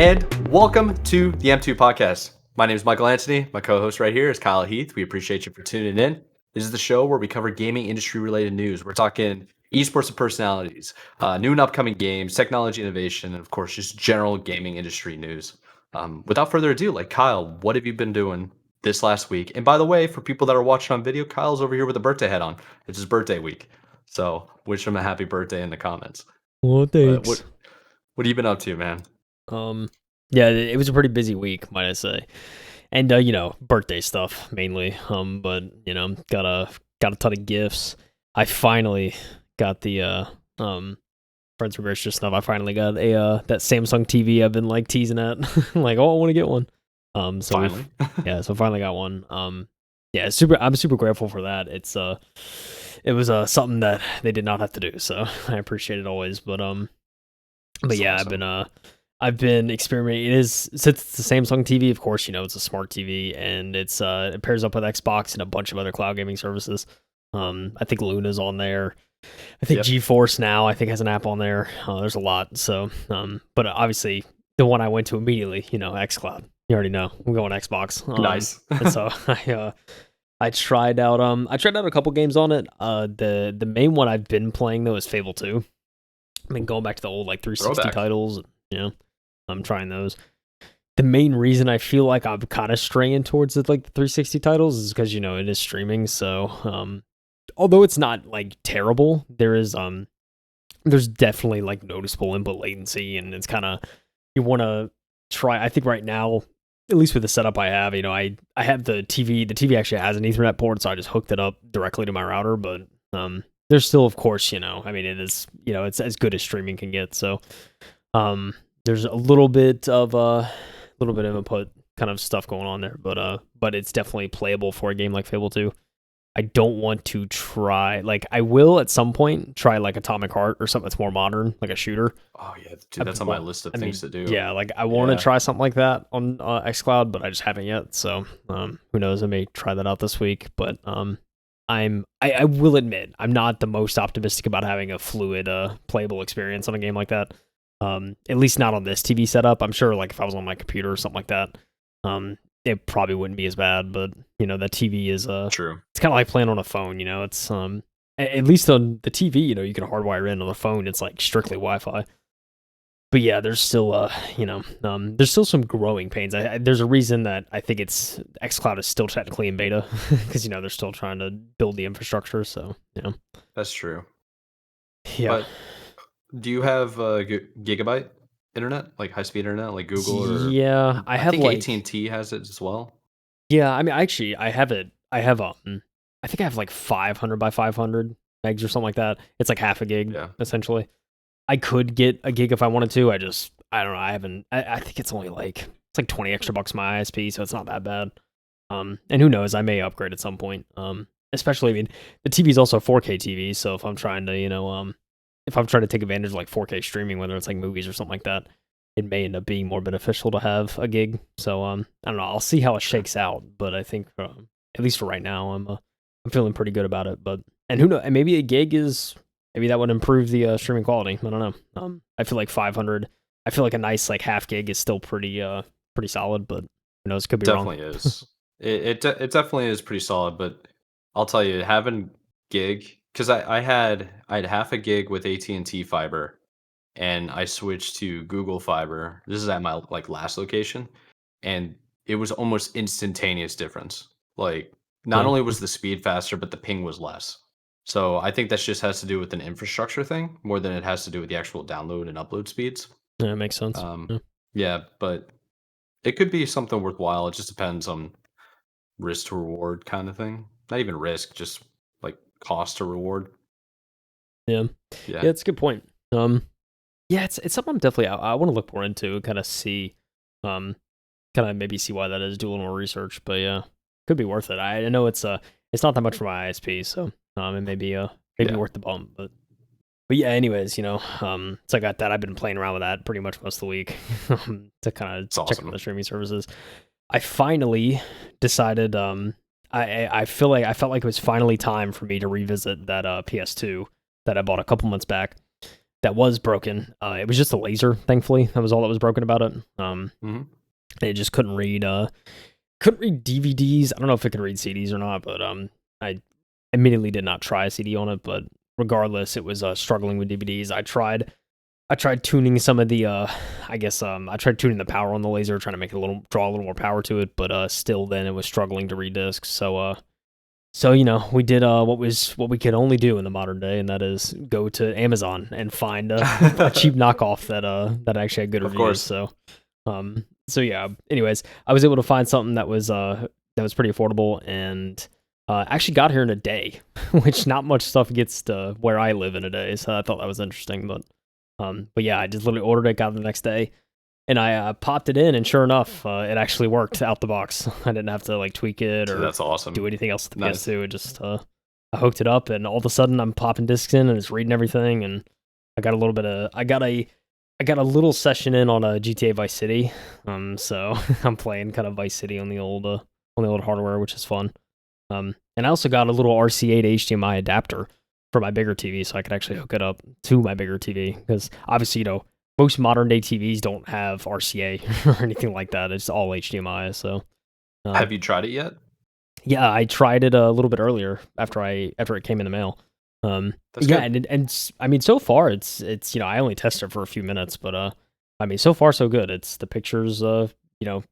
And welcome to the M2 podcast. My name is Michael Anthony. My co-host right here is KyleHeath. We appreciate you for tuning in. This is the show where we cover gaming industry related news. We're talking esports and personalities, new and upcoming games, technology innovation, and of course, just general gaming industry news. Without further ado, Kyle, what have you been doing this last week? And by the way, for people that are watching on video, Kyle's over here with a birthday hat on. It's his birthday week. So wish him a happy birthday in the comments. Well, thanks. What have you been up to, man? Yeah, it was a pretty busy week, might I say, and birthday stuff mainly. But got a ton of gifts. I finally got the friends were gracious stuff. I finally got a that Samsung TV I've been teasing at. I want to get one. So finally, so finally got one. I'm super grateful for that. It was something that they did not have to do, so I appreciate it always. But yeah, awesome. I've been experimenting. Since it's the Samsung TV, of course, it's a smart TV, and it pairs up with Xbox and a bunch of other cloud gaming services. I think Luna's on there. I think GeForce Now, I think, has an app on there. There's a lot. So, but obviously, the one I went to immediately, xCloud. You already know. I'm going Xbox. Nice. And so I tried out a couple games on it. The main one I've been playing though is Fable 2. I've been going back to the old 360 titles. I'm trying those. The main reason I feel like I'm kind of straying towards the 360 titles is because it is streaming. So although it's not terrible, there's definitely noticeable input latency, and it's kind of, you want to try. I think right now, at least with the setup I have, I have the TV. The TV actually has an Ethernet port, so I just hooked it up directly to my router. But there's still, of course, it is, it's as good as streaming can get. So there's a little bit of input kind of stuff going on there, but it's definitely playable for a game like Fable 2. I don't want to try, I will at some point try Atomic Heart or something that's more modern, like a shooter. Oh yeah, dude, that's on my list of things to do. Yeah, I want to try something like that on xCloud, but I just haven't yet. So who knows? I may try that out this week. But I will admit I'm not the most optimistic about having a fluid, playable experience on a game like that. At least not on this TV setup. I'm sure if I was on my computer or something like that, it probably wouldn't be as bad. But that TV is true. It's kind of like playing on a phone. It's at least on the TV, you can hardwire in. On the phone, it's strictly Wi-Fi. But yeah, there's still there's still some growing pains. There's a reason that I think it's xCloud is still technically in beta because they're still trying to build the infrastructure. So that's true. Yeah. But do you have gigabyte internet, high-speed internet, like Google? Or yeah, I have. I think AT&T has it as well. Yeah, I mean, actually, I have it. I have I think I have 500 by 500 megs or something like that. It's half a gig, essentially. I could get a gig if I wanted to. I don't know. I haven't. I think it's only it's $20 extra my ISP, so it's not that bad. And who knows? I may upgrade at some point. Especially, I mean, the TV is also a 4K TV, so if I'm trying to, if I'm trying to take advantage of 4K streaming, whether it's movies or something like that, it may end up being more beneficial to have a gig. So I don't know. I'll see how it shakes out, but I think at least for right now, I'm feeling pretty good about it. But and who knows? Maybe a gig is. Maybe that would improve the streaming quality. I don't know. I feel 500. I feel a nice half gig is still pretty solid, but who knows? Could be definitely wrong. Is. It definitely is pretty solid. But I'll tell you, having gig, because I had half a gig with AT&T fiber, and I switched to Google Fiber. This is at my last location, and it was almost instantaneous difference. Not only was the speed faster, but the ping was less. So I think that just has to do with an infrastructure thing more than it has to do with the actual download and upload speeds. Yeah, it makes sense. Yeah, but it could be something worthwhile. It just depends on risk to reward kind of thing. Not even risk, just cost to reward. Yeah, it's a good point. Yeah, it's something I'm definitely I want to look more into, kind of see, kind of maybe see why that is. Do a little more research, but yeah, could be worth it. I know it's not that much for my ISP, so. It may be worth the bump, but yeah. Anyways, so I got that. I've been playing around with that pretty much most of the week to kind of check out the streaming services. I finally decided. I felt like it was finally time for me to revisit that PS2 that I bought a couple months back. that was broken. It was just a laser, thankfully. That was all that was broken about it. It just couldn't read DVDs. I don't know if it could read CDs or not, but I immediately did not try a CD on it. But regardless, it was struggling with DVDs. I tried tuning some of the I tried tuning the power on the laser, trying to make it draw a little more power to it, but still then it was struggling to read discs. So we did what we could only do in the modern day, and that is go to Amazon and find a cheap knockoff that actually had good reviews. Course. So yeah. Anyways, I was able to find something that was pretty affordable, and actually got here in a day, which not much stuff gets to where I live in a day. So I thought that was interesting, but yeah, I just literally ordered it, got it the next day, and I popped it in, and sure enough, it actually worked out the box. I didn't have to like tweak it or that's awesome. Do anything else with the PS2. It just I hooked it up, and all of a sudden I'm popping discs in, and it's reading everything, and I got a little session in on a GTA Vice City. So I'm playing kind of Vice City on the old hardware, which is fun. And I also got a little RCA to HDMI adapter for my bigger TV, so I could actually hook it up to my bigger TV. Because obviously, most modern day TVs don't have RCA or anything like that. It's all HDMI. So, have you tried it yet? Yeah, I tried it a little bit earlier after it came in the mail. Yeah, and I mean, so far it's I only tested it for a few minutes, but I mean, so far so good. It's the pictures,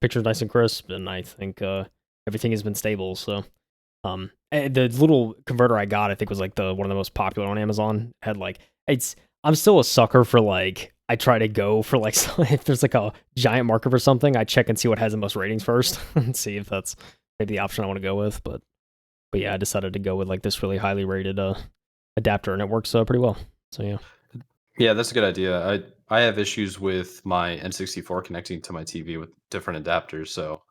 pictures nice and crisp, and I think everything has been stable. So. The little converter I got, I think, was like one of the most popular on Amazon. I'm still a sucker for I try to go for if there's like a giant market for something, I check and see what has the most ratings first and see if that's maybe the option I want to go with. But yeah, I decided to go with this really highly rated adapter, and it works pretty well. So yeah, that's a good idea. I have issues with my N64 connecting to my TV with different adapters, so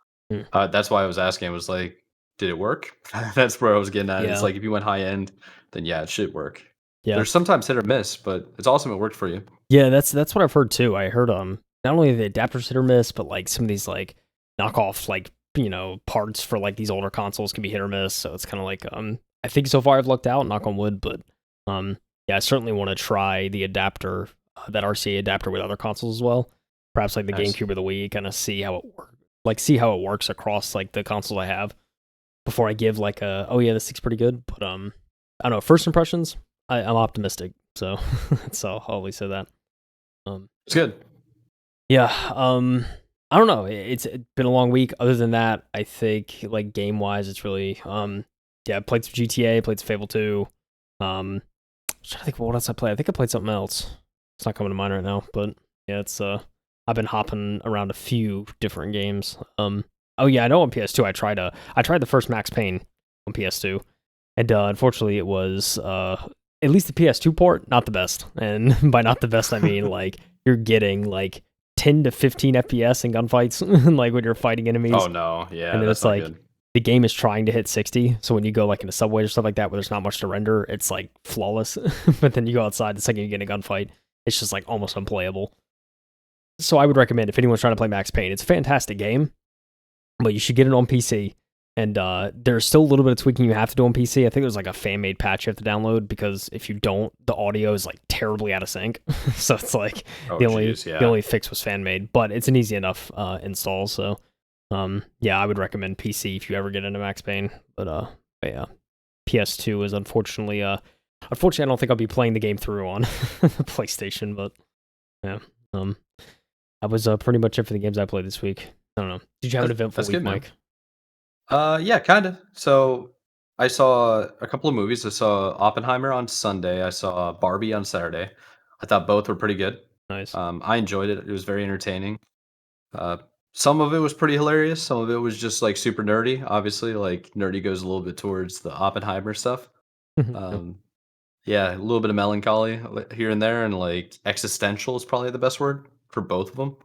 that's why I was asking. I was like, did it work? That's where I was getting at. Yeah. It's like if you went high end, then yeah, it should work. Yeah. There's sometimes hit or miss, but it's awesome it worked for you. Yeah, that's what I've heard too. I heard not only the adapters hit or miss, but some of these knockoff parts for these older consoles can be hit or miss. So it's kind of I think so far I've lucked out, knock on wood, but yeah, I certainly want to try the adapter, that RCA adapter with other consoles as well. Perhaps the GameCube or the Wii, kind of see how it works. See how it works across the consoles I have before I give oh yeah, this thing's pretty good. But I don't know, first impressions, I'm optimistic, so so I'll always say that. It's good. Yeah. I don't know. It's been a long week. Other than that, I think game wise, it's really yeah. I played some GTA, played some Fable 2. I'm trying to think what else I played. I think I played something else. It's not coming to mind right now, but yeah, it's I've been hopping around a few different games. Oh yeah, I know on PS2 I tried the first Max Payne on PS2, and unfortunately it was at least the PS2 port not the best. And by not the best I mean you're getting 10 to 15 FPS in gunfights when you're fighting enemies. Oh no, yeah, and then it's good. The game is trying to hit 60, so when you go in a subway or stuff like that where there's not much to render, it's flawless. But then you go outside, the second you get in a gunfight, it's just almost unplayable. So I would recommend, if anyone's trying to play Max Payne, it's a fantastic game, but you should get it on PC. And there's still a little bit of tweaking you have to do on PC. I think there's a fan-made patch you have to download, because if you don't, the audio is terribly out of sync. So it's the only fix was fan-made, but it's an easy enough install. So yeah, I would recommend PC if you ever get into Max Payne. But yeah, PS2 is unfortunately I don't think I'll be playing the game through on the PlayStation. But yeah, that was pretty much it for the games I played this week. I don't know. Did you have an eventful week, Mike? Yeah, kind of. So I saw a couple of movies. I saw Oppenheimer on Sunday. I saw Barbie on Saturday. I thought both were pretty good. Nice. I enjoyed it. It was very entertaining. Some of it was pretty hilarious. Some of it was just super nerdy. Obviously, nerdy goes a little bit towards the Oppenheimer stuff. Yeah, a little bit of melancholy here and there, and existential is probably the best word for both of them.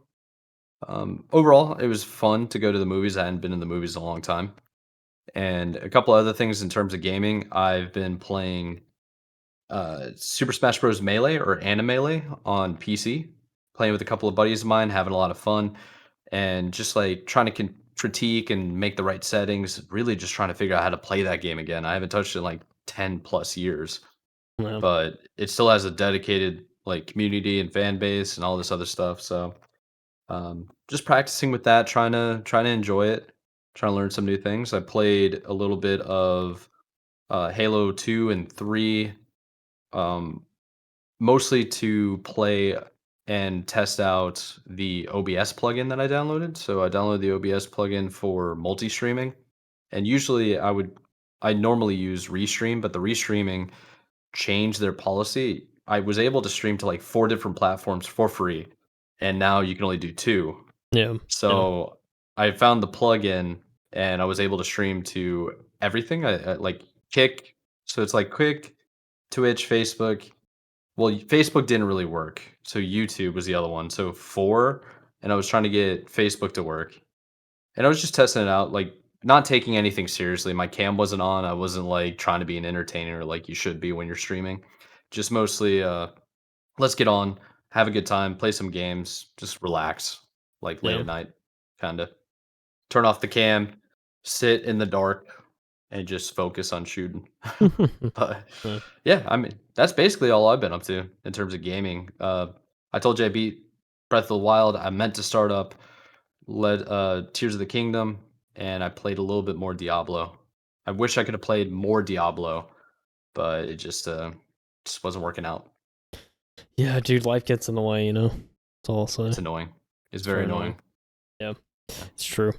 Overall, it was fun to go to the movies. I hadn't been in the movies in a long time. And a couple other things in terms of gaming. I've been playing Super Smash Bros. Melee, or Animelee, on PC. Playing with a couple of buddies of mine, having a lot of fun. And just trying to critique and make the right settings. Really just trying to figure out how to play that game again. I haven't touched it in 10 plus years. Wow. But it still has a dedicated like community and fan base and all this other stuff. So just practicing with that, trying to enjoy it, trying to learn some new things. I played a little bit of Halo 2 and 3, um, mostly to play and test out the OBS plugin that I downloaded. So I downloaded the OBS plugin for multi-streaming, and usually I normally use Restream, but the Restreaming changed their policy. I was able to stream to like 4 different platforms for free, and now you can only do 2. Yeah. So I found the plugin and I was able to stream to everything. I like Kick. So it's like Kick, Twitch, Facebook. Well, Facebook didn't really work. So YouTube was the other one. So 4, and I was trying to get Facebook to work. And I was just testing it out, like not taking anything seriously. My cam wasn't on. I wasn't like trying to be an entertainer like you should be when you're streaming. Just mostly let's get on, have a good time, play some games, just relax, like late Yeah. at night, kind of turn off the cam, sit in the dark, and just focus on shooting. But Yeah. yeah, I mean, that's basically all I've been up to in terms of gaming. I told you I beat Breath of the Wild. I meant to start up Tears of the Kingdom, and I played a little bit more Diablo. I wish I could have played more Diablo, but it just wasn't working out. Yeah, dude, life gets in the way, you know. That's all I'll say. It's annoying. It's very annoying. Yeah, it's true.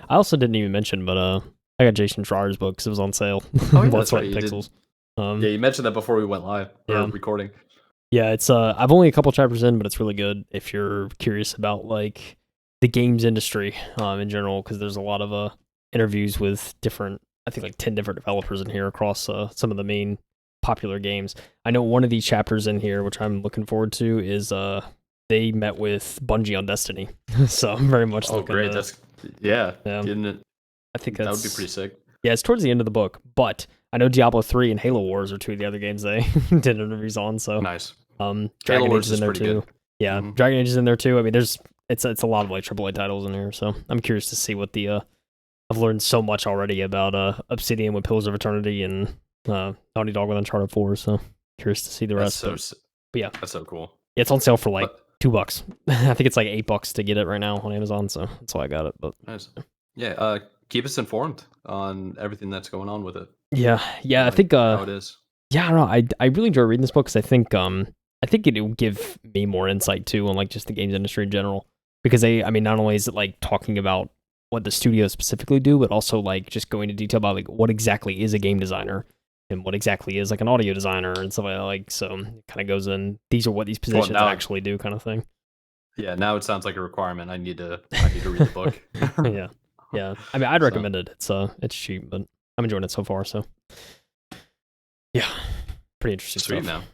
I also didn't even mention, but I got Jason Schreier's book because it was on sale. Oh, yeah, that's right. Pixels. Yeah, you mentioned that before we went live or recording. Yeah, it's I've only a couple chapters in, but it's really good if you're curious about like the games industry in general, because there's a lot of interviews with different, I think like 10 different developers in here across some of the main popular games. I know one of these chapters in here, which I'm looking forward to, is they met with Bungie on Destiny. So I'm very much looking. Oh, great! That's yeah. Didn't it? I think that would be pretty sick. Yeah, it's towards the end of the book, but I know Diablo 3 and Halo Wars are 2 of the other games they did interviews on. So nice. Dragon Halo Age Wars is in there too. Good. Yeah, Dragon Age is in there too. I mean, it's a lot of like AAA titles in here, so I'm curious to see what the I've learned so much already about Obsidian with Pillars of Eternity and Naughty Dog with Uncharted 4. So curious to see the rest. But yeah, that's so cool. Yeah, it's on sale for like $2. I think it's like $8 to get it right now on Amazon. So that's why I got it. But nice. Yeah, keep us informed on everything that's going on with it. Yeah. I think how it is. Yeah, I don't know. I really enjoy reading this book because I think it will give me more insight too on like just the games industry in general. Because I mean, not only is it like talking about what the studios specifically do, but also like just going into detail about like what exactly is a game designer and what exactly is like an audio designer and stuff like that. So it kind of goes in, these are what these positions actually do, kind of thing. Yeah, now it sounds like a requirement. I need to read the book. Yeah. I mean, I'd recommend it. It's cheap, but I'm enjoying it so far. So yeah, pretty interesting Sweet, stuff. Man.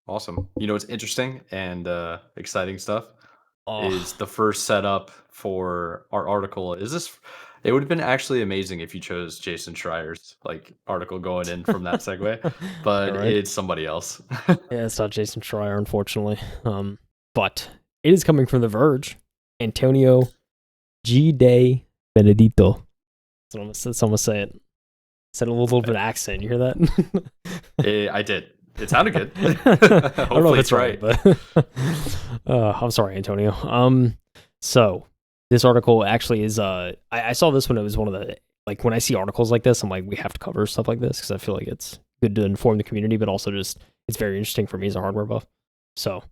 Awesome. You know what's interesting and exciting stuff is the first setup for our article. It would have been actually amazing if you chose Jason Schreier's like article going in from that segue, but it's somebody else. Yeah, it's not Jason Schreier, unfortunately. But it is coming from The Verge. Antonio G. De Benedito. That's how I'm gonna say it. Said a little bit of accent. You hear that? I did. It sounded good. I don't know if it's right, but I'm sorry, Antonio. So this article actually is I saw this when it was one of the, like, when I see articles like this, I'm like, we have to cover stuff like this because I feel like it's good to inform the community, but also just it's very interesting for me as a hardware buff. So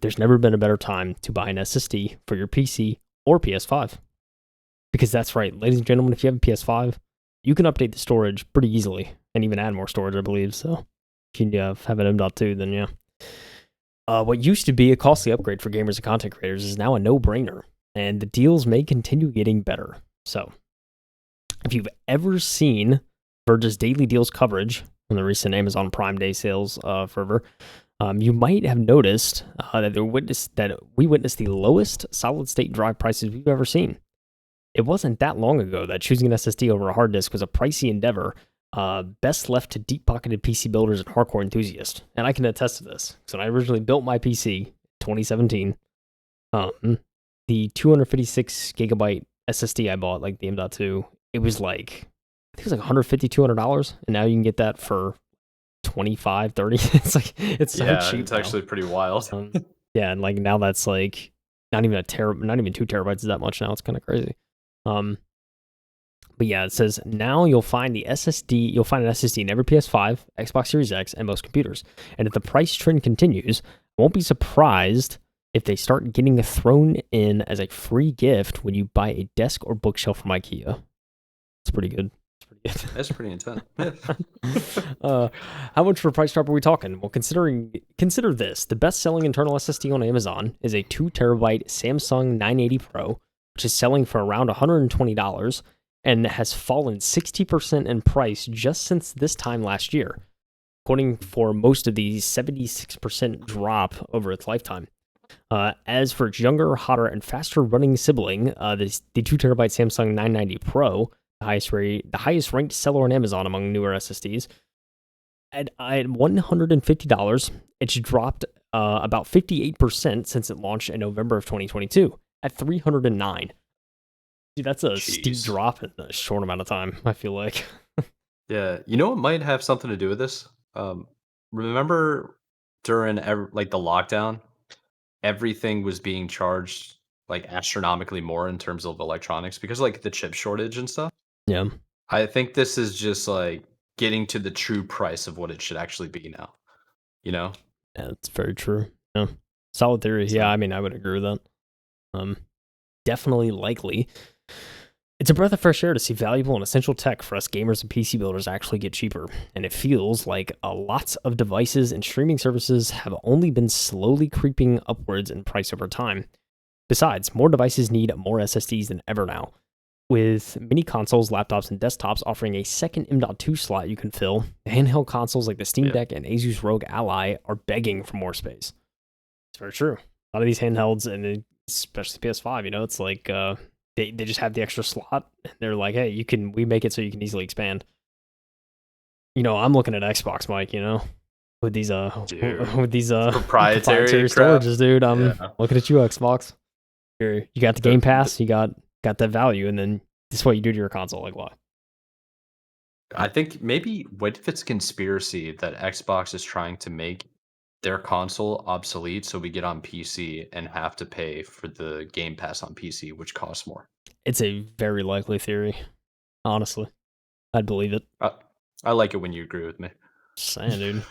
there's never been a better time to buy an SSD for your PC or PS5. Because that's right, ladies and gentlemen, if you have a PS5, you can update the storage pretty easily and even add more storage, I believe. So if you have an M.2, then yeah. What used to be a costly upgrade for gamers and content creators is now a no-brainer, and the deals may continue getting better. So if you've ever seen Verge's daily deals coverage on the recent Amazon Prime Day sales fervor, you might have noticed that we witnessed the lowest solid-state drive prices we've ever seen. It wasn't that long ago that choosing an SSD over a hard disk was a pricey endeavor, best left to deep-pocketed PC builders and hardcore enthusiasts. And I can attest to this. So when I originally built my PC in 2017, the 256 gigabyte SSD I bought, like the M.2, it was like, I think it was like $150, $200, and now you can get that for 25, 30. It's like it's so cheap. It's actually pretty wild. Yeah, and like now that's like not even 2 terabytes is that much now. It's kind of crazy. But yeah, it says now you'll find an SSD in every PS5, Xbox Series X, and most computers. And if the price trend continues, won't be surprised if they start getting thrown in as a free gift when you buy a desk or bookshelf from IKEA. It's pretty good. That's pretty intense. How much for a price drop are we talking? Well, consider this. The best-selling internal SSD on Amazon is a 2 terabyte Samsung 980 Pro, which is selling for around $120 and has fallen 60% in price just since this time last year, according for most of the 76% drop over its lifetime. As for its younger, hotter, and faster running sibling, the 2 terabyte Samsung 990 Pro, the highest ranked seller on Amazon among newer SSDs, at $150, it's dropped about 58% since it launched in November of 2022 at $309. Dude, that's a steep drop in a short amount of time, I feel like. Yeah, you know what might have something to do with this? Remember during like the lockdown, everything was being charged like astronomically more in terms of electronics because like the chip shortage and stuff. Yeah. I think this is just like getting to the true price of what it should actually be now. You know? Yeah, that's very true. Yeah. Solid theory. So, yeah, I mean, I would agree with that. Definitely likely. It's a breath of fresh air to see valuable and essential tech for us gamers and PC builders actually get cheaper, and it feels like lots of devices and streaming services have only been slowly creeping upwards in price over time. Besides, more devices need more SSDs than ever now. With many consoles, laptops, and desktops offering a second M.2 slot you can fill, handheld consoles like the Steam Deck and Asus ROG Ally are begging for more space. It's very true. A lot of these handhelds, and especially PS5, you know, it's like they just have the extra slot. They're like, hey, we make it so you can easily expand. You know, I'm looking at Xbox, Mike, you know, with these proprietary storages, dude. I'm looking at you, Xbox. You got the Game Pass, you got that value, and then this is what you do to your console. Like, why? I think maybe what if it's a conspiracy that Xbox is trying to make their console obsolete so we get on PC and have to pay for the Game Pass on PC, which costs more? It's a very likely theory. Honestly, I'd believe it. I like it when you agree with me. Just saying, dude.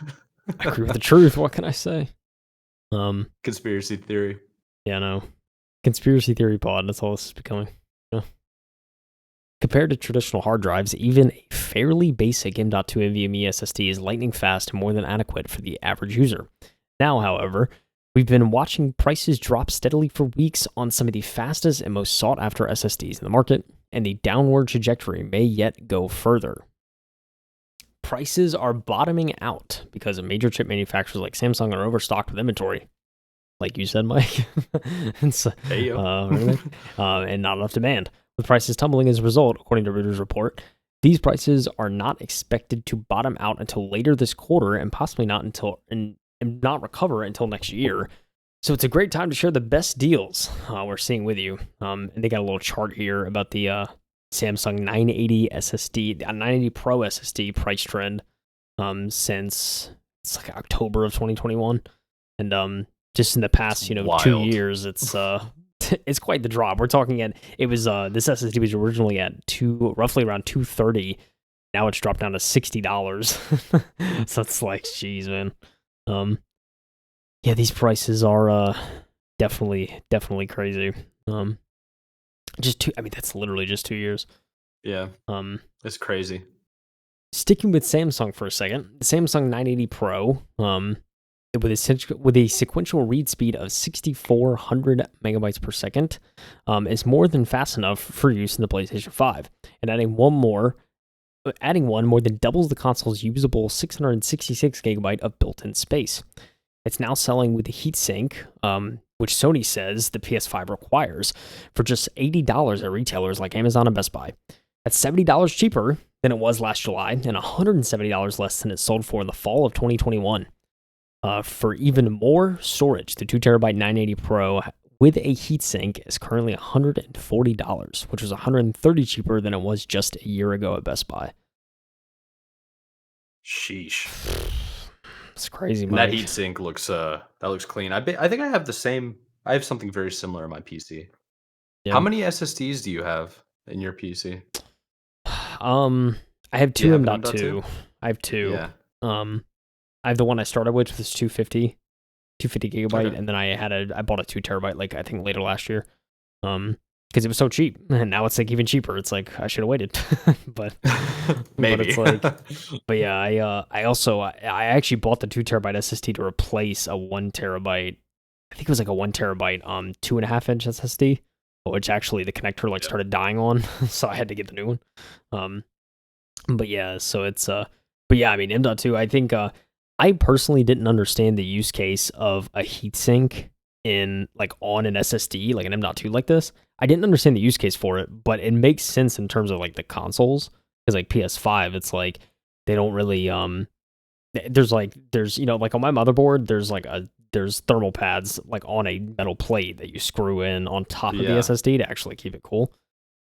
I agree with the truth. What can I say? Conspiracy theory. Yeah, no. Conspiracy theory pod. That's all this is becoming. Yeah. Compared to traditional hard drives, even a fairly basic M.2 NVMe SSD is lightning fast and more than adequate for the average user. Now, however, we've been watching prices drop steadily for weeks on some of the fastest and most sought-after SSDs in the market, and the downward trajectory may yet go further. Prices are bottoming out because major chip manufacturers like Samsung are overstocked with inventory, like you said, Mike, and not enough demand. With prices tumbling as a result, according to Reuters report, these prices are not expected to bottom out until later this quarter, and possibly not recover until next year. So it's a great time to share the best deals we're seeing with you. And they got a little chart here about the Samsung 980 SSD, 980 Pro SSD price trend since it's like October of 2021, and just in the past 2 years, it's quite the drop. We're talking it was this SSD was originally at roughly around $230. Now it's dropped down to $60. So it's like, geez, man. Yeah, these prices are definitely crazy. That's literally just 2 years. Yeah. It's crazy. Sticking with Samsung for a second, the Samsung 980 Pro, with a sequential read speed of 6,400 megabytes per second, is more than fast enough for use in the PlayStation 5. And adding one more than doubles the console's usable 666 gigabyte of built-in space. It's now selling with the heatsink, which Sony says the PS5 requires, for just $80 at retailers like Amazon and Best Buy. That's $70 cheaper than it was last July, and $170 less than it sold for in the fall of 2021. For even more storage, the 2 terabyte 980 Pro with a heatsink is currently $140, which was $130 cheaper than it was just a year ago at Best Buy. Sheesh. It's crazy, And that Mike. heatsink looks clean. I think I have the same. I have something very similar in my PC. How Yeah. many SSDs do you have in your PC? I have Do you two have an M.2. I have two. Yeah. I have the one I started with, which was 250 gigabyte, Okay. and then I bought a 2 terabyte like I think later last year. Because it was so cheap, and now it's like even cheaper. It's like I should have waited, but Maybe. but it's like, but yeah, I actually bought the 2 terabyte SSD to replace a 1 terabyte. I think it was like a 1 terabyte 2.5 inch SSD, which actually the connector like started dying on, so I had to get the new one. But yeah, so it's but yeah, I mean M.2. I think I personally didn't understand the use case of a heatsink in like on an SSD, like an M.2 like this. I didn't understand the use case for it, but it makes sense in terms of like the consoles, because like PS5, it's like they don't really there's like on my motherboard there's thermal pads like on a metal plate that you screw in on top of the SSD to actually keep it cool.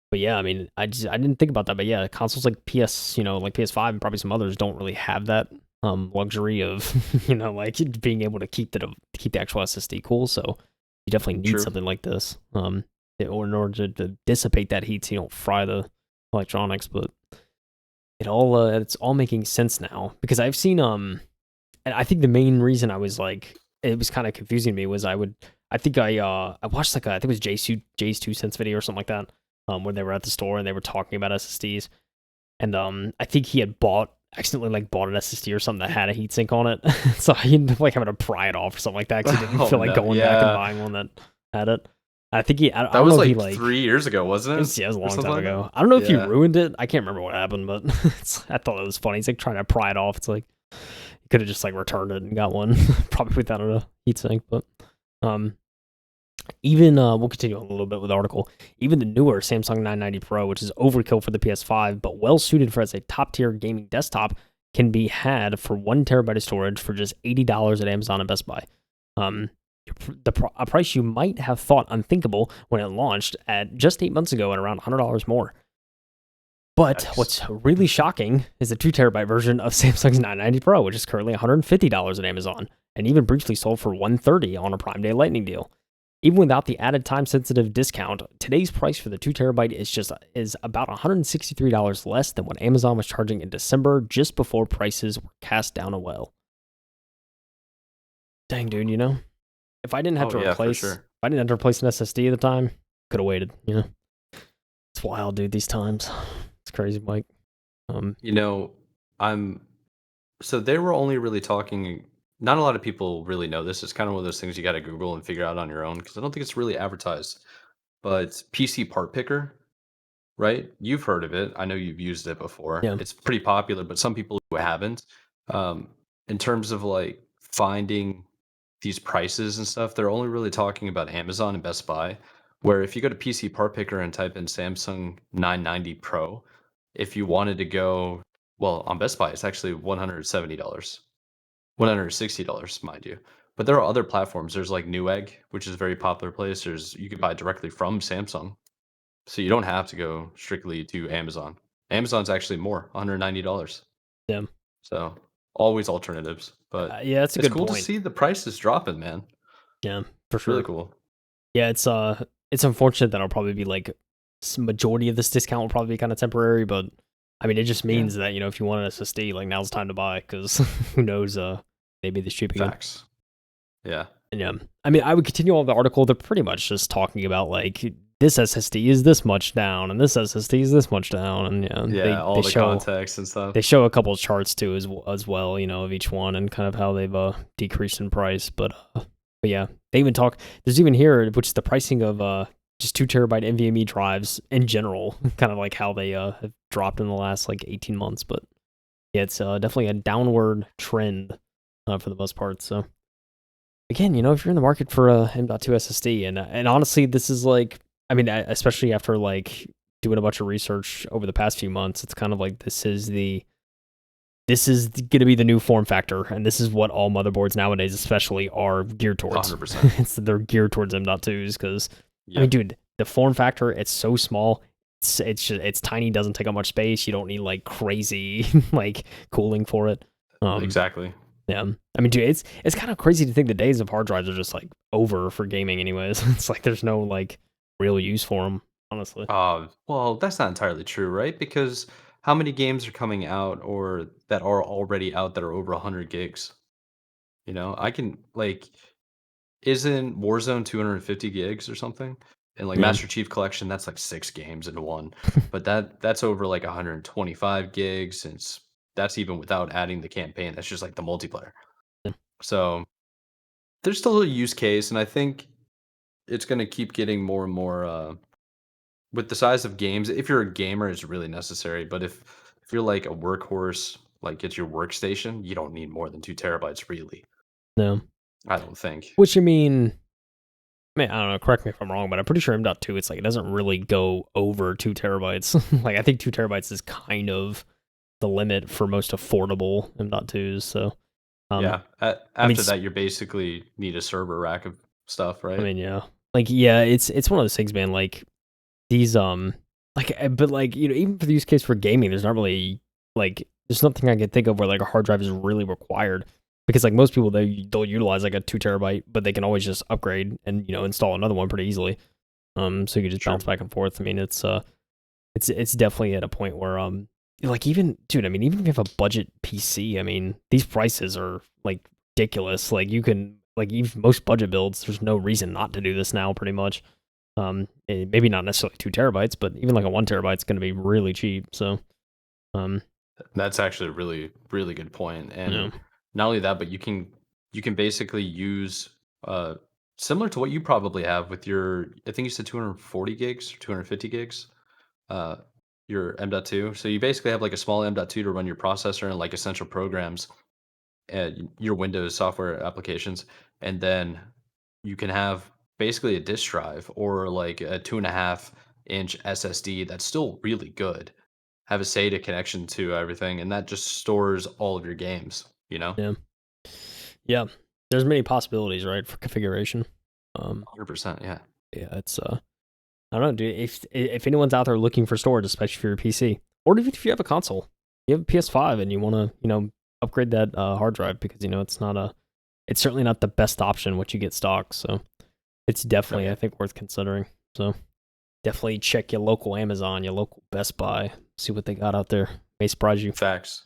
But yeah, I mean, I didn't think about that. But yeah, consoles like like PS5 and probably some others don't really have that luxury of like being able to keep the actual SSD cool. So you definitely need something like this in order to dissipate that heat so you don't fry the electronics. But it's all making sense now, because I've seen and I think the main reason I was like, it was kind of confusing to me was I watched like I think it was Jay's 2 cents video or something like that, where they were at the store and they were talking about SSDs, and I think he had accidentally bought an SSD or something that had a heatsink on it, so he ended up like having to pry it off or something like that because he didn't feel like going back and buying one that had it. I think I don't know if he 3 years ago, wasn't it? It was a long time ago. I don't know if he ruined it. I can't remember what happened, but I thought it was funny. He's like trying to pry it off. It's like he could have just like returned it and got one, probably without a heatsink. But even we'll continue on a little bit with the article. Even the newer Samsung 990 Pro, which is overkill for the PS5, but well suited for as a top tier gaming desktop, can be had for 1 terabyte of storage for just $80 at Amazon and Best Buy. A price you might have thought unthinkable when it launched at just 8 months ago, and around $100 more. But what's really shocking is the 2 terabyte version of Samsung's 990 Pro, which is currently $150 at Amazon, and even briefly sold for $130 on a Prime Day Lightning deal. Even without the added time-sensitive discount, today's price for the 2 terabyte is about $163 less than what Amazon was charging in December, just before prices were cast down a well. Dang, dude, if I didn't have to replace, if I didn't have to replace an SSD at the time, could have waited. It's wild, dude. These times, it's crazy, Mike. So they were only really talking. Not a lot of people really know this. It's kind of one of those things you got to Google and figure out on your own, because I don't think it's really advertised. But PC Part Picker, right? You've heard of it. I know you've used it before. Yeah. It's pretty popular, but some people who haven't, in terms of like finding these prices and stuff, they're only really talking about Amazon and Best Buy. Where if you go to PC Part Picker and type in Samsung 990 Pro, if you wanted to go, well, on Best Buy, it's actually $170, $160, mind you. But there are other platforms. There's like Newegg, which is a very popular place. You can buy it directly from Samsung, so you don't have to go strictly to Amazon. Amazon's actually more, $190. Yeah. So always alternatives. But yeah, that's a good point. It's cool to see the prices dropping, man. Yeah, for sure. Really cool. Yeah, it's unfortunate that I'll probably be like, majority of this discount will probably be kind of temporary, but I mean, it just means that, if you want an SSD, like now's the time to buy, because who knows, maybe this cheap again. Facts. Yeah. And yeah, I mean, I would continue on the article. They're pretty much just talking about like, this SSD is this much down, and this SSD is this much down, and all the context and stuff. They show a couple of charts too as well, of each one and kind of how they've decreased in price. But yeah, they even talk. There's even here, which is the pricing of just 2 terabyte NVMe drives in general, kind of like how they have dropped in the last like 18 months. But yeah, it's definitely a downward trend for the most part. So again, if you're in the market for a M.2 SSD, and honestly, this is like, I mean, especially after like doing a bunch of research over the past few months, it's kind of like this is going to be the new form factor, and this is what all motherboards nowadays, especially, are geared towards. 100%. They're geared towards M.2s because, I mean, dude, the form factor, it's so small. It's tiny, doesn't take up much space. You don't need like crazy like cooling for it. Exactly. Yeah. I mean, dude, it's kind of crazy to think the days of hard drives are just like over for gaming anyways. It's like there's no like real use for them, honestly. Well, that's not entirely true, right? Because how many games are coming out or that are already out that are over 100 gigs? You know, I can like isn't Warzone 250 gigs or something? And like Yeah. Master Chief Collection, that's like 6 games into one. But that's over like 125 gigs, and that's even without adding the campaign. That's just like the multiplayer. Yeah. So there's still a use case, and I think it's going to keep getting more and more with the size of games. If you're a gamer, it's really necessary. But if you're like a workhorse, like it's your workstation, you don't need more than 2 terabytes, really. No. I don't think. Which I mean, man, I don't know. Correct me if I'm wrong, but I'm pretty sure M.2. It's like it doesn't really go over 2 terabytes. Like I think 2 terabytes is kind of the limit for most affordable M.2s. So, um, Yeah. I mean, After that, you basically need a server rack of stuff, right? yeah, like yeah, it's one of those things, man. Like these, but like even for the use case for gaming, there's not really like there's nothing I can think of where like a hard drive is really required because like most people they'll utilize like a 2 terabyte, but they can always just upgrade and install another one pretty easily. So you can just Sure. bounce back and forth. I mean, it's definitely at a point where like even dude, I mean, even if you have a budget PC, I mean, these prices are like ridiculous. Like you can like even most budget builds, there's no reason not to do this now, pretty much. Maybe not necessarily 2 terabytes, but even like a 1 terabyte is going to be really cheap. So, um, That's actually a really, really good point. yeah, And not only that, but you can basically use uh similar to what you probably have with your I think you said 240 gigs or 250 gigs, uh your M.2. So you basically have like a small M.2 to run your processor and like essential programs and your Windows software applications, and then you can have basically a disk drive or like a 2.5-inch SSD that's still really good. Have a SATA connection to everything, and that just stores all of your games. You know, yeah, yeah. There's many possibilities, right, for configuration. Um, 100%. Yeah, yeah, it's I don't know, dude. If anyone's out there looking for storage, especially for your PC, or even if you have a console, you have a PS5 and you want to, upgrade that hard drive because it's certainly not the best option what you get stock. So it's oh definitely, yeah, I think, worth considering. So definitely check your local Amazon, your local Best Buy, see what they got out there. May surprise you. facts.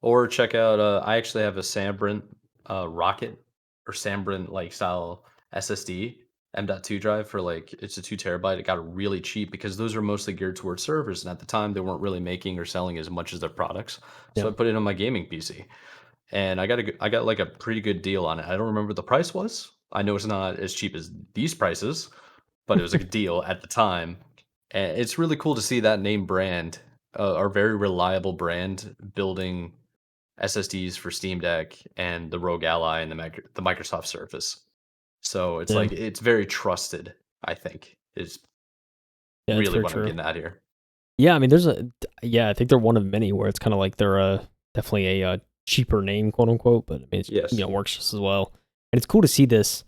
Or check out. I actually have a Sambrent Rocket or Sambrent like style SSD M.2 drive for like it's a 2 terabyte. It got really cheap because those are mostly geared towards servers, and at the time they weren't really making or selling as much as their products. So Yeah, I put it on my gaming PC, and I got like a pretty good deal on it. I don't remember what the price was. I know it's not as cheap as these prices, but it was a good deal at the time. And it's really cool to see that name brand, our very reliable brand, building SSDs for Steam Deck and the Rogue Ally and the Microsoft Surface. So it's yeah, like it's very trusted. I think is yeah. It's really very what I'm true. getting at here. Yeah, I mean, yeah, I think they're one of many where it's kind of like they're definitely a cheaper name, quote unquote, but I mean, Yes, works just as well. And it's cool to see this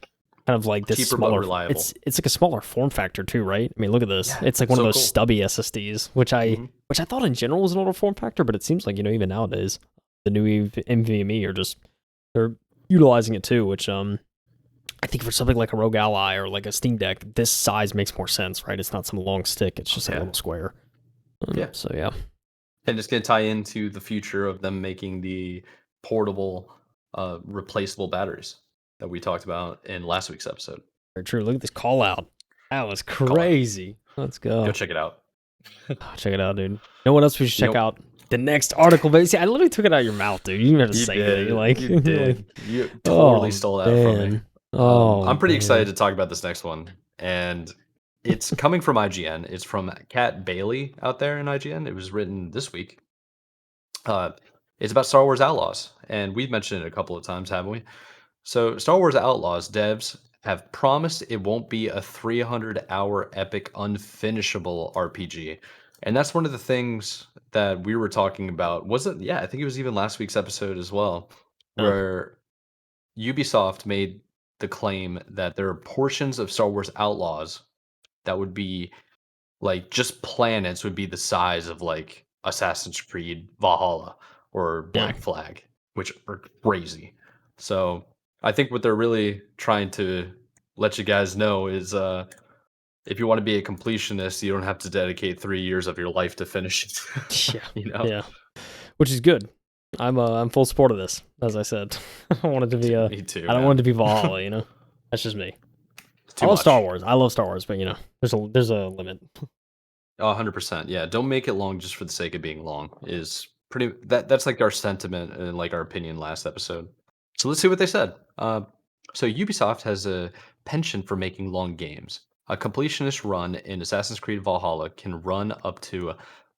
kind of like this cheaper but smaller. reliable. It's like a smaller form factor too, right? I mean, look at this. Yeah, It's like it's one of so those cool. stubby SSDs, which I Hmm. which I thought in general was an older form factor, but it seems like even nowadays the new NVMe are just they're utilizing it too, which I think for something like a Rogue Ally or like a Steam Deck, this size makes more sense, right? It's not some long stick; it's just like a Yeah, little square. yeah, So yeah. and it's gonna tie into the future of them making the portable, replaceable batteries that we talked about in last week's episode. Very true. Look at this call out. That was Call out. crazy. Let's Go go. check it out. Oh, check it out, dude. You know what else we should You check know, out? The next article, but see, I literally took it out of your mouth, dude. You didn't have to you say anything. You're like, did. You you're like, did. You totally oh stole that from me. man, oh I'm pretty excited man. to talk about this next one, and it's coming from IGN. It's from Kat Bailey out there in IGN. It was written this week. Uh, it's about Star Wars Outlaws, and we've mentioned it a couple of times, haven't we? So, Star Wars Outlaws devs have promised it won't be a 300-hour epic unfinishable RPG. And that's one of the things that we were talking about. Was it? Yeah, I think it was even last week's episode as well, Oh, where Ubisoft made the claim that there are portions of Star Wars Outlaws that would be like just planets would be the size of like Assassin's Creed Valhalla or yeah, Black Flag. which are crazy. So I think what they're really trying to let you guys know is if you want to be a completionist, you don't have to dedicate 3 years of your life to finish it. Yeah, You know? yeah, which is good. I'm full support of this. As I said, I don't want it to be Me too, I don't man. want it to be Valhalla. You know, that's just me. I Too love Star much. Wars. I love Star Wars, but you know, there's a limit. 100%. Yeah, don't make it long just for the sake of being long. Is pretty that's like our sentiment and like our opinion last episode. So let's see what they said. So Ubisoft has a penchant for making long games. A completionist run in Assassin's Creed Valhalla can run up to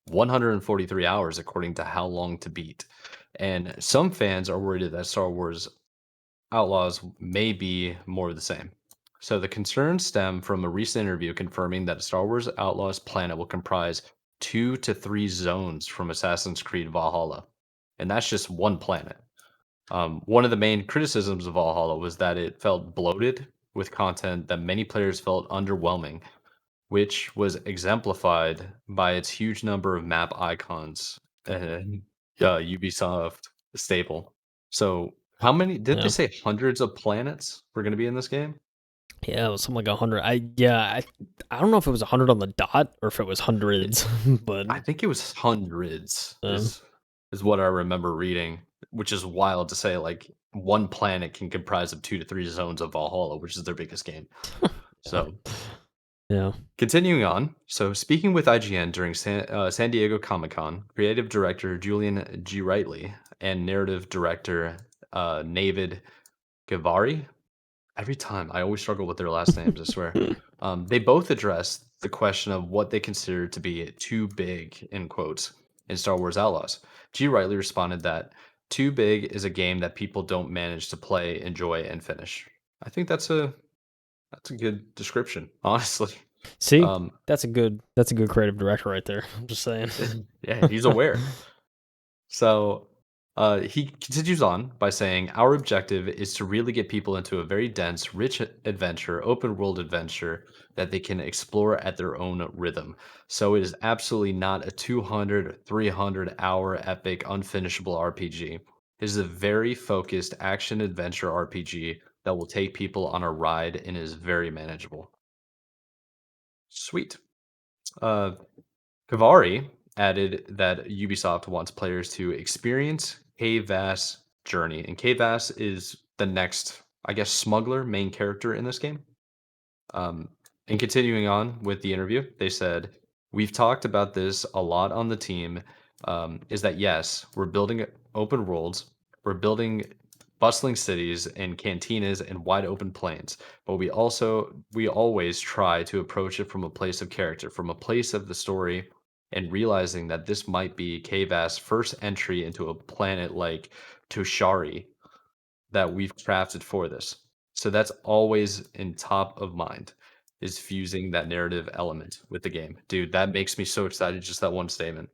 143 hours according to How Long to Beat. And some fans are worried that Star Wars Outlaws may be more of the same. So the concerns stem from a recent interview confirming that Star Wars Outlaws planet will comprise 2 to 3 zones from Assassin's Creed Valhalla. And that's just one planet. One of the main criticisms of Valhalla was that it felt bloated with content that many players felt underwhelming, which was exemplified by its huge number of map icons and Ubisoft stable. So, how many did they Yeah, say hundreds of planets were going to be in this game? yeah, it was something like 100. I don't know if it was 100 on the dot or if it was It, hundreds, but I think it was hundreds um, is what I remember reading, which is wild to say like one planet can comprise of 2 to 3 zones of Valhalla, which is their biggest game. yeah, So, yeah. continuing on, so speaking with IGN during San Diego Comic Con, creative director Julian G. Wrightley and narrative director Navid Gavari. Every time I always struggle with their last names, I swear. They both addressed the question of what they consider to be too big, in quotes, in Star Wars Outlaws. G. Wrightley responded that too big is a game that people don't manage to play, enjoy, and finish. I think that's a good description, honestly. See, Um, that's a good creative director right there. I'm just saying. yeah, he's aware. So he continues on by saying, our objective is to really get people into a very dense, rich adventure, open world adventure that they can explore at their own rhythm. So it is absolutely not a 200, 300-hour epic, unfinishable RPG. It is a very focused action adventure RPG that will take people on a ride and is very manageable. Sweet. Uh, Kavari added that Ubisoft wants players to experience K-Vass' journey, and K-Vass is the next, I guess, smuggler main character in this game. Um, and continuing on with the interview, they said, we've talked about this a lot on the team. Is that yes, we're building open worlds, we're building bustling cities and cantinas and wide open plains, but we always try to approach it from a place of character, from a place of the story, and realizing that this might be Kvass' first entry into a planet like Toshari that we've crafted for this. So that's always in top of mind is fusing that narrative element with the game. Dude, that makes me so excited, just that one statement.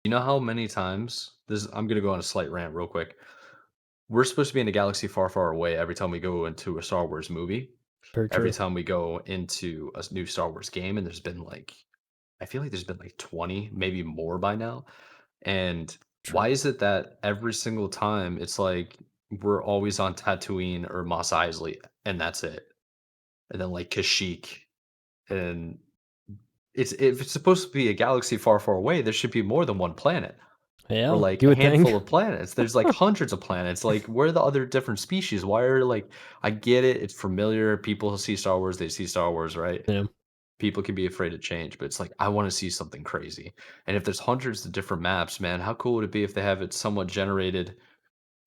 You know how many times this I'm gonna go on a slight rant real quick. We're supposed to be in a galaxy far, far away every time we go into a Star Wars movie. Very Every true. time we go into a new Star Wars game, and there's been like I feel like there's been like 20, maybe more by now. And True. why is it that every single time it's like we're always on Tatooine or Mos Eisley and that's it? And then like Kashyyyk and it's if it's supposed to be a galaxy far, far away, there should be more than one planet or Yeah, like you a would think. handful of planets. There's like hundreds of planets. Like, where are the other different species? Why are like I get it, it's familiar. People see Star Wars, they see Star Wars, right? Yeah. People can be afraid of change, but it's like I want to see something crazy. And if there's hundreds of different maps, man, how cool would it be if they have it somewhat generated?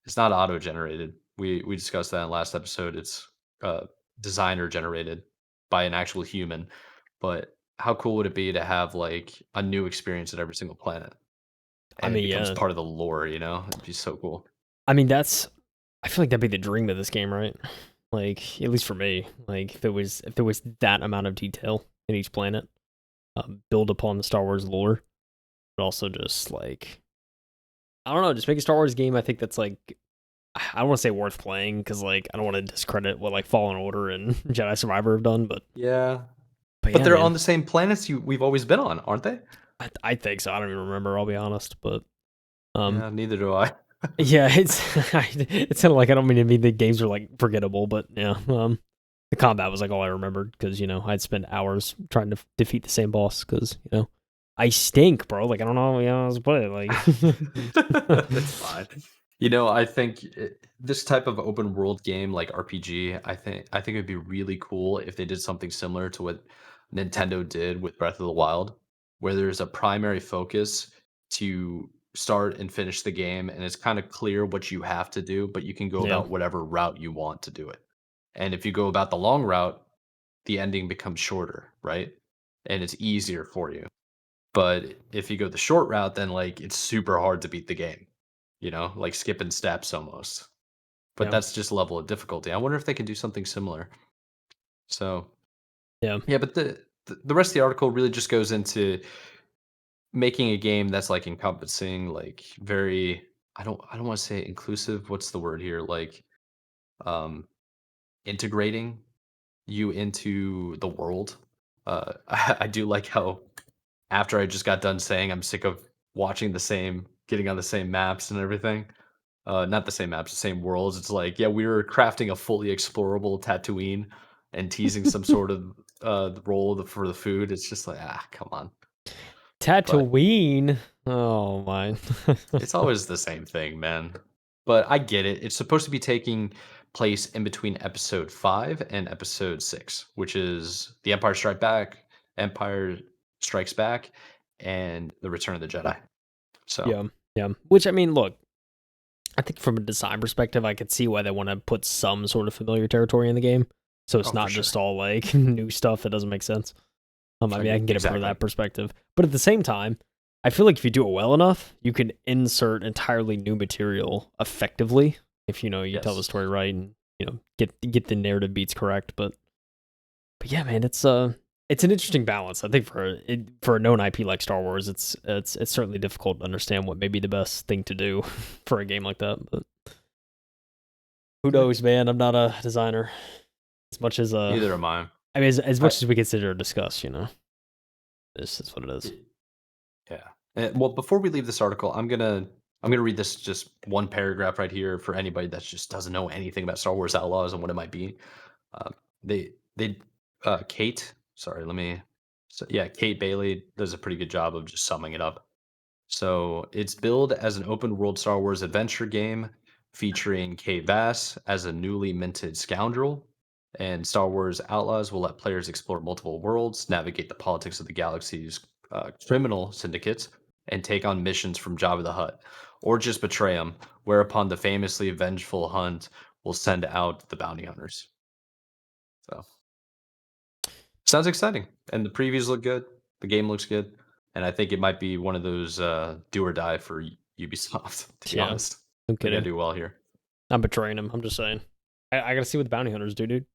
It's not auto generated. We discussed that in last episode. It's designer generated by an actual human. But how cool would it be to have like a new experience at every single planet I and it mean, becomes yeah. part of the lore, you know? It'd be so cool. I mean, I feel like that'd be the dream of this game, right? Like, at least for me, like if there was that amount of detail in each planet, build upon the Star Wars lore, but also just like I don't know, just make a Star Wars game. I think that's like I don't want to say worth playing because like I don't want to discredit what like Fallen Order and Jedi Survivor have done, Yeah. but But yeah, they're man, on the same planets we've always been on, aren't they? I think so. I don't even remember. I'll be honest, but Yeah, neither do I. Yeah, it's kind of like, I don't mean to be the games are like forgettable, but yeah, the combat was like all I remembered because I'd spend hours trying to defeat the same boss because I stink, bro. Like I don't know, how else to put it. Like That's fine. I think this type of open world game like RPG, I think it'd be really cool if they did something similar to what Nintendo did with Breath of the Wild, where there's a primary focus to start and finish the game, and it's kind of clear what you have to do, but you can go yeah, about whatever route you want to do it. And if you go about the long route, the ending becomes shorter, right? And it's easier for you. But if you go the short route, then like it's super hard to beat the game, like skipping steps almost. But yeah, that's just level of difficulty. I wonder if they can do something similar. So yeah, yeah, but the rest of the article really just goes into making a game that's like encompassing, like very I don't want to say inclusive. What's the word here? Like um integrating you into the world. I do like how after I just got done saying I'm sick of watching getting on the same maps and everything. Not the same maps, the same worlds. It's like, yeah, we were crafting a fully explorable Tatooine and teasing some sort of role for the food. It's just like, come on. But Tatooine. Oh my. it's always the same thing, man. But I get it. It's supposed to be taking place in between episode 5 and episode 6, which is The Empire Strikes Back, and The Return of the Jedi. So, Yeah, yeah. Which I mean, look, I think from a design perspective, I could see why they want to put some sort of familiar territory in the game, so it's oh, for not sure. just all like new stuff that doesn't make sense. I mean, I can get it from Exactly. that perspective, but at the same time, I feel like if you do it well enough, you can insert entirely new material effectively if you tell the Yes. story right and get the narrative beats correct. But yeah, man, it's an interesting balance. I think for a known IP like Star Wars, it's certainly difficult to understand what may be the best thing to do for a game like that. But who Yeah. knows, man? I'm not a designer as much as Neither am I. I mean, as I much as we consider or discuss, this is what it is. Yeah. Well, before we leave this article, I'm gonna read this just one paragraph right here for anybody that just doesn't know anything about Star Wars Outlaws and what it might be. They Kate, sorry, yeah, Kate Bailey does a pretty good job of just summing it up. So it's billed as an open world Star Wars adventure game featuring Kate Vass as a newly minted scoundrel. And Star Wars Outlaws will let players explore multiple worlds, navigate the politics of the galaxy's criminal syndicates, and take on missions from Jabba the Hutt, or just betray him, whereupon the famously vengeful Hunt will send out the bounty hunters. So sounds exciting. And the previews look good. The game looks good. And I think it might be one of those do or die for Ubisoft, to be Yeah, honest. no They gotta kidding. do well here. I'm betraying him. I'm just saying. I gotta see what the bounty hunters do, dude.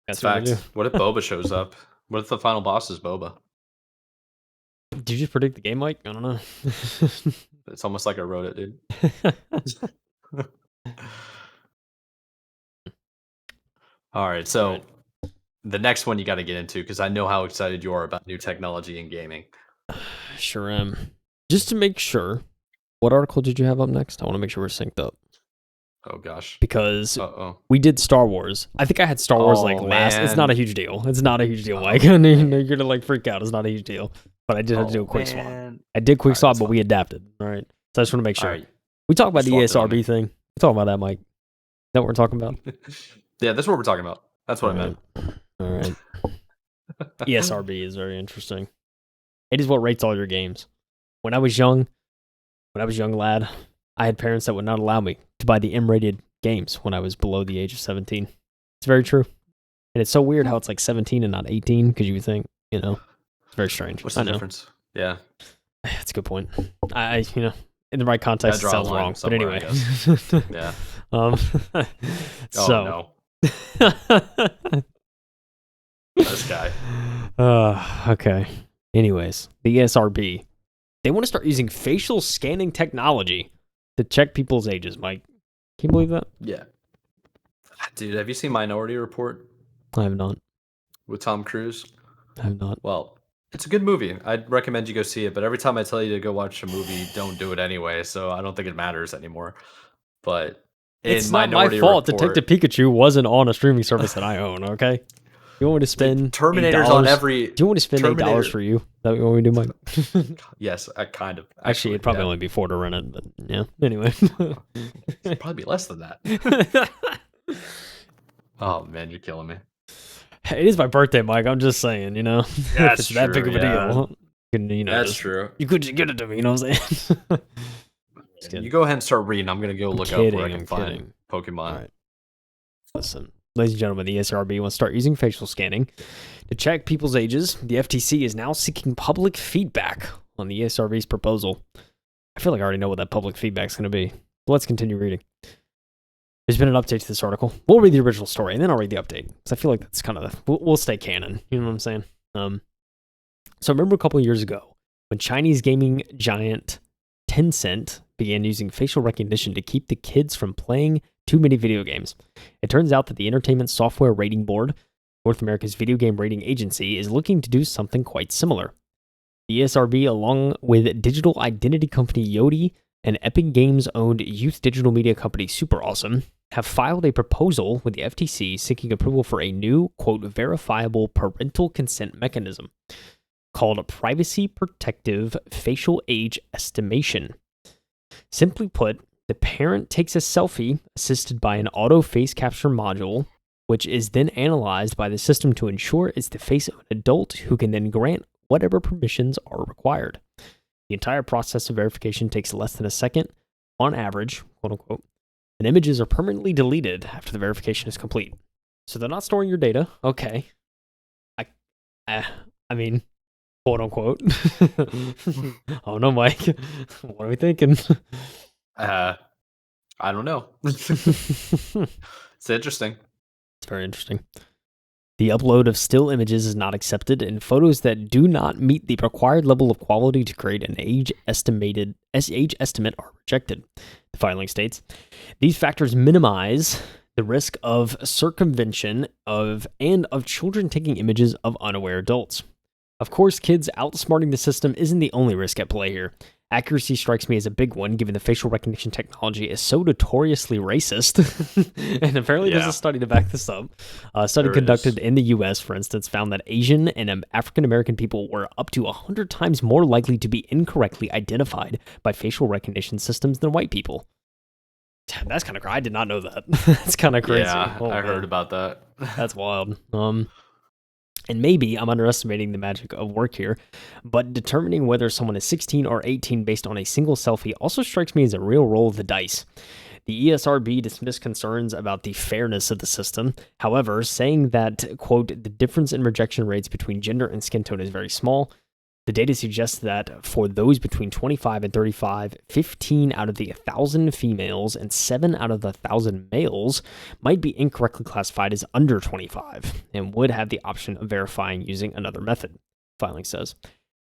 Gotta It's see what they do. fact. What if Boba shows up? What if the final boss is Boba? Did you just predict the game, Mike? I don't know. It's almost like I wrote it, dude. All right, All so right. the next one you got to get into because I know how excited you are about new technology in gaming. Sure am. Just to make sure, what article did you have up next? I want to make sure we're synced up Oh gosh. because Uh-oh. we did Star Wars. I think I had Star Wars like Oh last. It's not a man. huge deal. It's not a huge deal, Mike. Oh, You're gonna like freak out. It's not a huge deal. But I did have to do a oh quick swap. man. I did All quick right, swap, that's but fine. we adapted. All right. So I just want to make All sure. right, We talk you about the swapped it on me. ESRB thing. We talk about that, Mike. Is that what we're talking about? Yeah, that's what we're talking about. That's All what I meant. right. All right. ESRB is very interesting. It is what rates all your games. When I was young lad, I had parents that would not allow me to buy the M-rated games when I was below the age of 17. It's very true. And it's so weird how it's like 17 and not 18 because you would think, it's very strange. What's I the know. difference? Yeah, That's a good point. In the right context, it draw a sounds line wrong. But somewhere, I anyway. guess. Yeah. um, Oh so, no, this guy. okay. Anyways, the ESRB, they want to start using facial scanning technology to check people's ages, Mike. Can you believe that? Yeah, dude. Have you seen Minority Report I have not. with Tom Cruise? I have not. Well, It's a good movie. I'd recommend you go see it, but every time I tell you to go watch a movie, don't do it anyway, so I don't think it matters ananymore. But in It's not my Minority fault. Report, Detective Pikachu wasn't on a streaming service that I own. Okay, you want me to spend Terminator's on every. Do you want me to spend $8 for you? Is that what you want me to do, Mike? Yes, I kind of. Actually, it'd probably only be $4 to rent it, but yeah. Anyway, it'd probably be less than that. Oh man, you're killing me. It is my birthday, Mike. I'm just saying, Yeah, if it's that big of a deal, that's true. You could just get it to me, you know what I'm saying? You go ahead and start reading. I'm gonna go look up where I can find Pokemon. All right. Listen, ladies and gentlemen, the ESRB wants to start using facial scanning to check people's ages. The FTC is now seeking public feedback on the ESRB's proposal. I feel like I already know what that public feedback is going to be. But let's continue reading. There's been an update to this article. We'll read the original story, and then I'll read the update, because I feel like that's kind of we'll stay canon. You know what I'm saying? So I remember a couple of years ago when Chinese gaming giant Tencent began using facial recognition to keep the kids from playing too many video games. It turns out that the Entertainment Software Rating Board, North America's video game rating agency, is looking to do something quite similar. The ESRB, along with digital identity company Yoti and Epic Games-owned youth digital media company Super Awesome, have filed a proposal with the FTC seeking approval for a new, quote, verifiable parental consent mechanism called a privacy protective facial age estimation. Simply put, the parent takes a selfie assisted by an auto face capture module, which is then analyzed by the system to ensure it's the face of an adult who can then grant whatever permissions are required. The entire process of verification takes less than a second on average, quote unquote, and images are permanently deleted after the verification is complete. So they're not storing your data. Okay. I mean, quote unquote. Oh no, Mike. What are we thinking? I don't know. It's interesting. It's very interesting. The upload of still images is not accepted, and photos that do not meet the required level of quality to create an age estimate are rejected. The filing states, these factors minimize the risk of circumvention of children taking images of unaware adults. Of course, kids outsmarting the system isn't the only risk at play here. Accuracy strikes me as a big one, given the facial recognition technology is so notoriously racist. And apparently there's a study to back this up. A study conducted in the US, for instance, found that Asian and African-American people were up to 100 times more likely to be incorrectly identified by facial recognition systems than white people. That's kind of crazy. I did not know that. That's kind of crazy. Yeah, I heard about that. That's wild. And maybe I'm underestimating the magic of work here, but determining whether someone is 16 or 18 based on a single selfie also strikes me as a real roll of the dice. The ESRB dismissed concerns about the fairness of the system, however, saying that, quote, the difference in rejection rates between gender and skin tone is very small. The data suggests that for those between 25 and 35, 15 out of the 1,000 females and 7 out of the 1,000 males might be incorrectly classified as under 25 and would have the option of verifying using another method, filing says.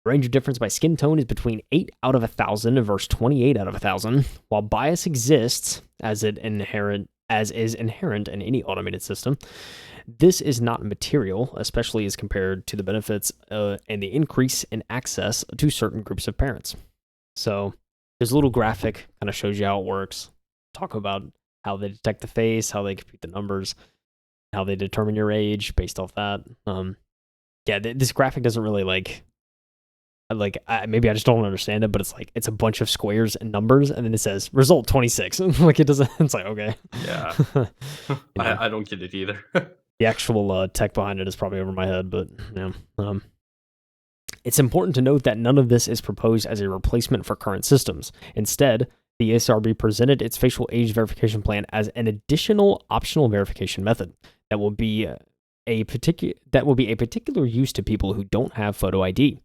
The range of difference by skin tone is between 8 out of 1,000 versus 28 out of 1,000. While bias exists, as is inherent in any automated system, this is not material, especially as compared to the benefits and the increase in access to certain groups of parents. So there's a little graphic, kind of shows you how it works. Talk about how they detect the face, how they compute the numbers, how they determine your age based off that. This graphic doesn't really maybe I just don't understand it, but it's a bunch of squares and numbers, and then it says result 26. It doesn't. It's like, okay. Yeah. I don't get it either. The actual tech behind it is probably over my head, but yeah. It's important to note that none of this is proposed as a replacement for current systems. Instead, the ESRB presented its facial age verification plan as an additional optional verification method that will be a particular use to people who don't have photo ID.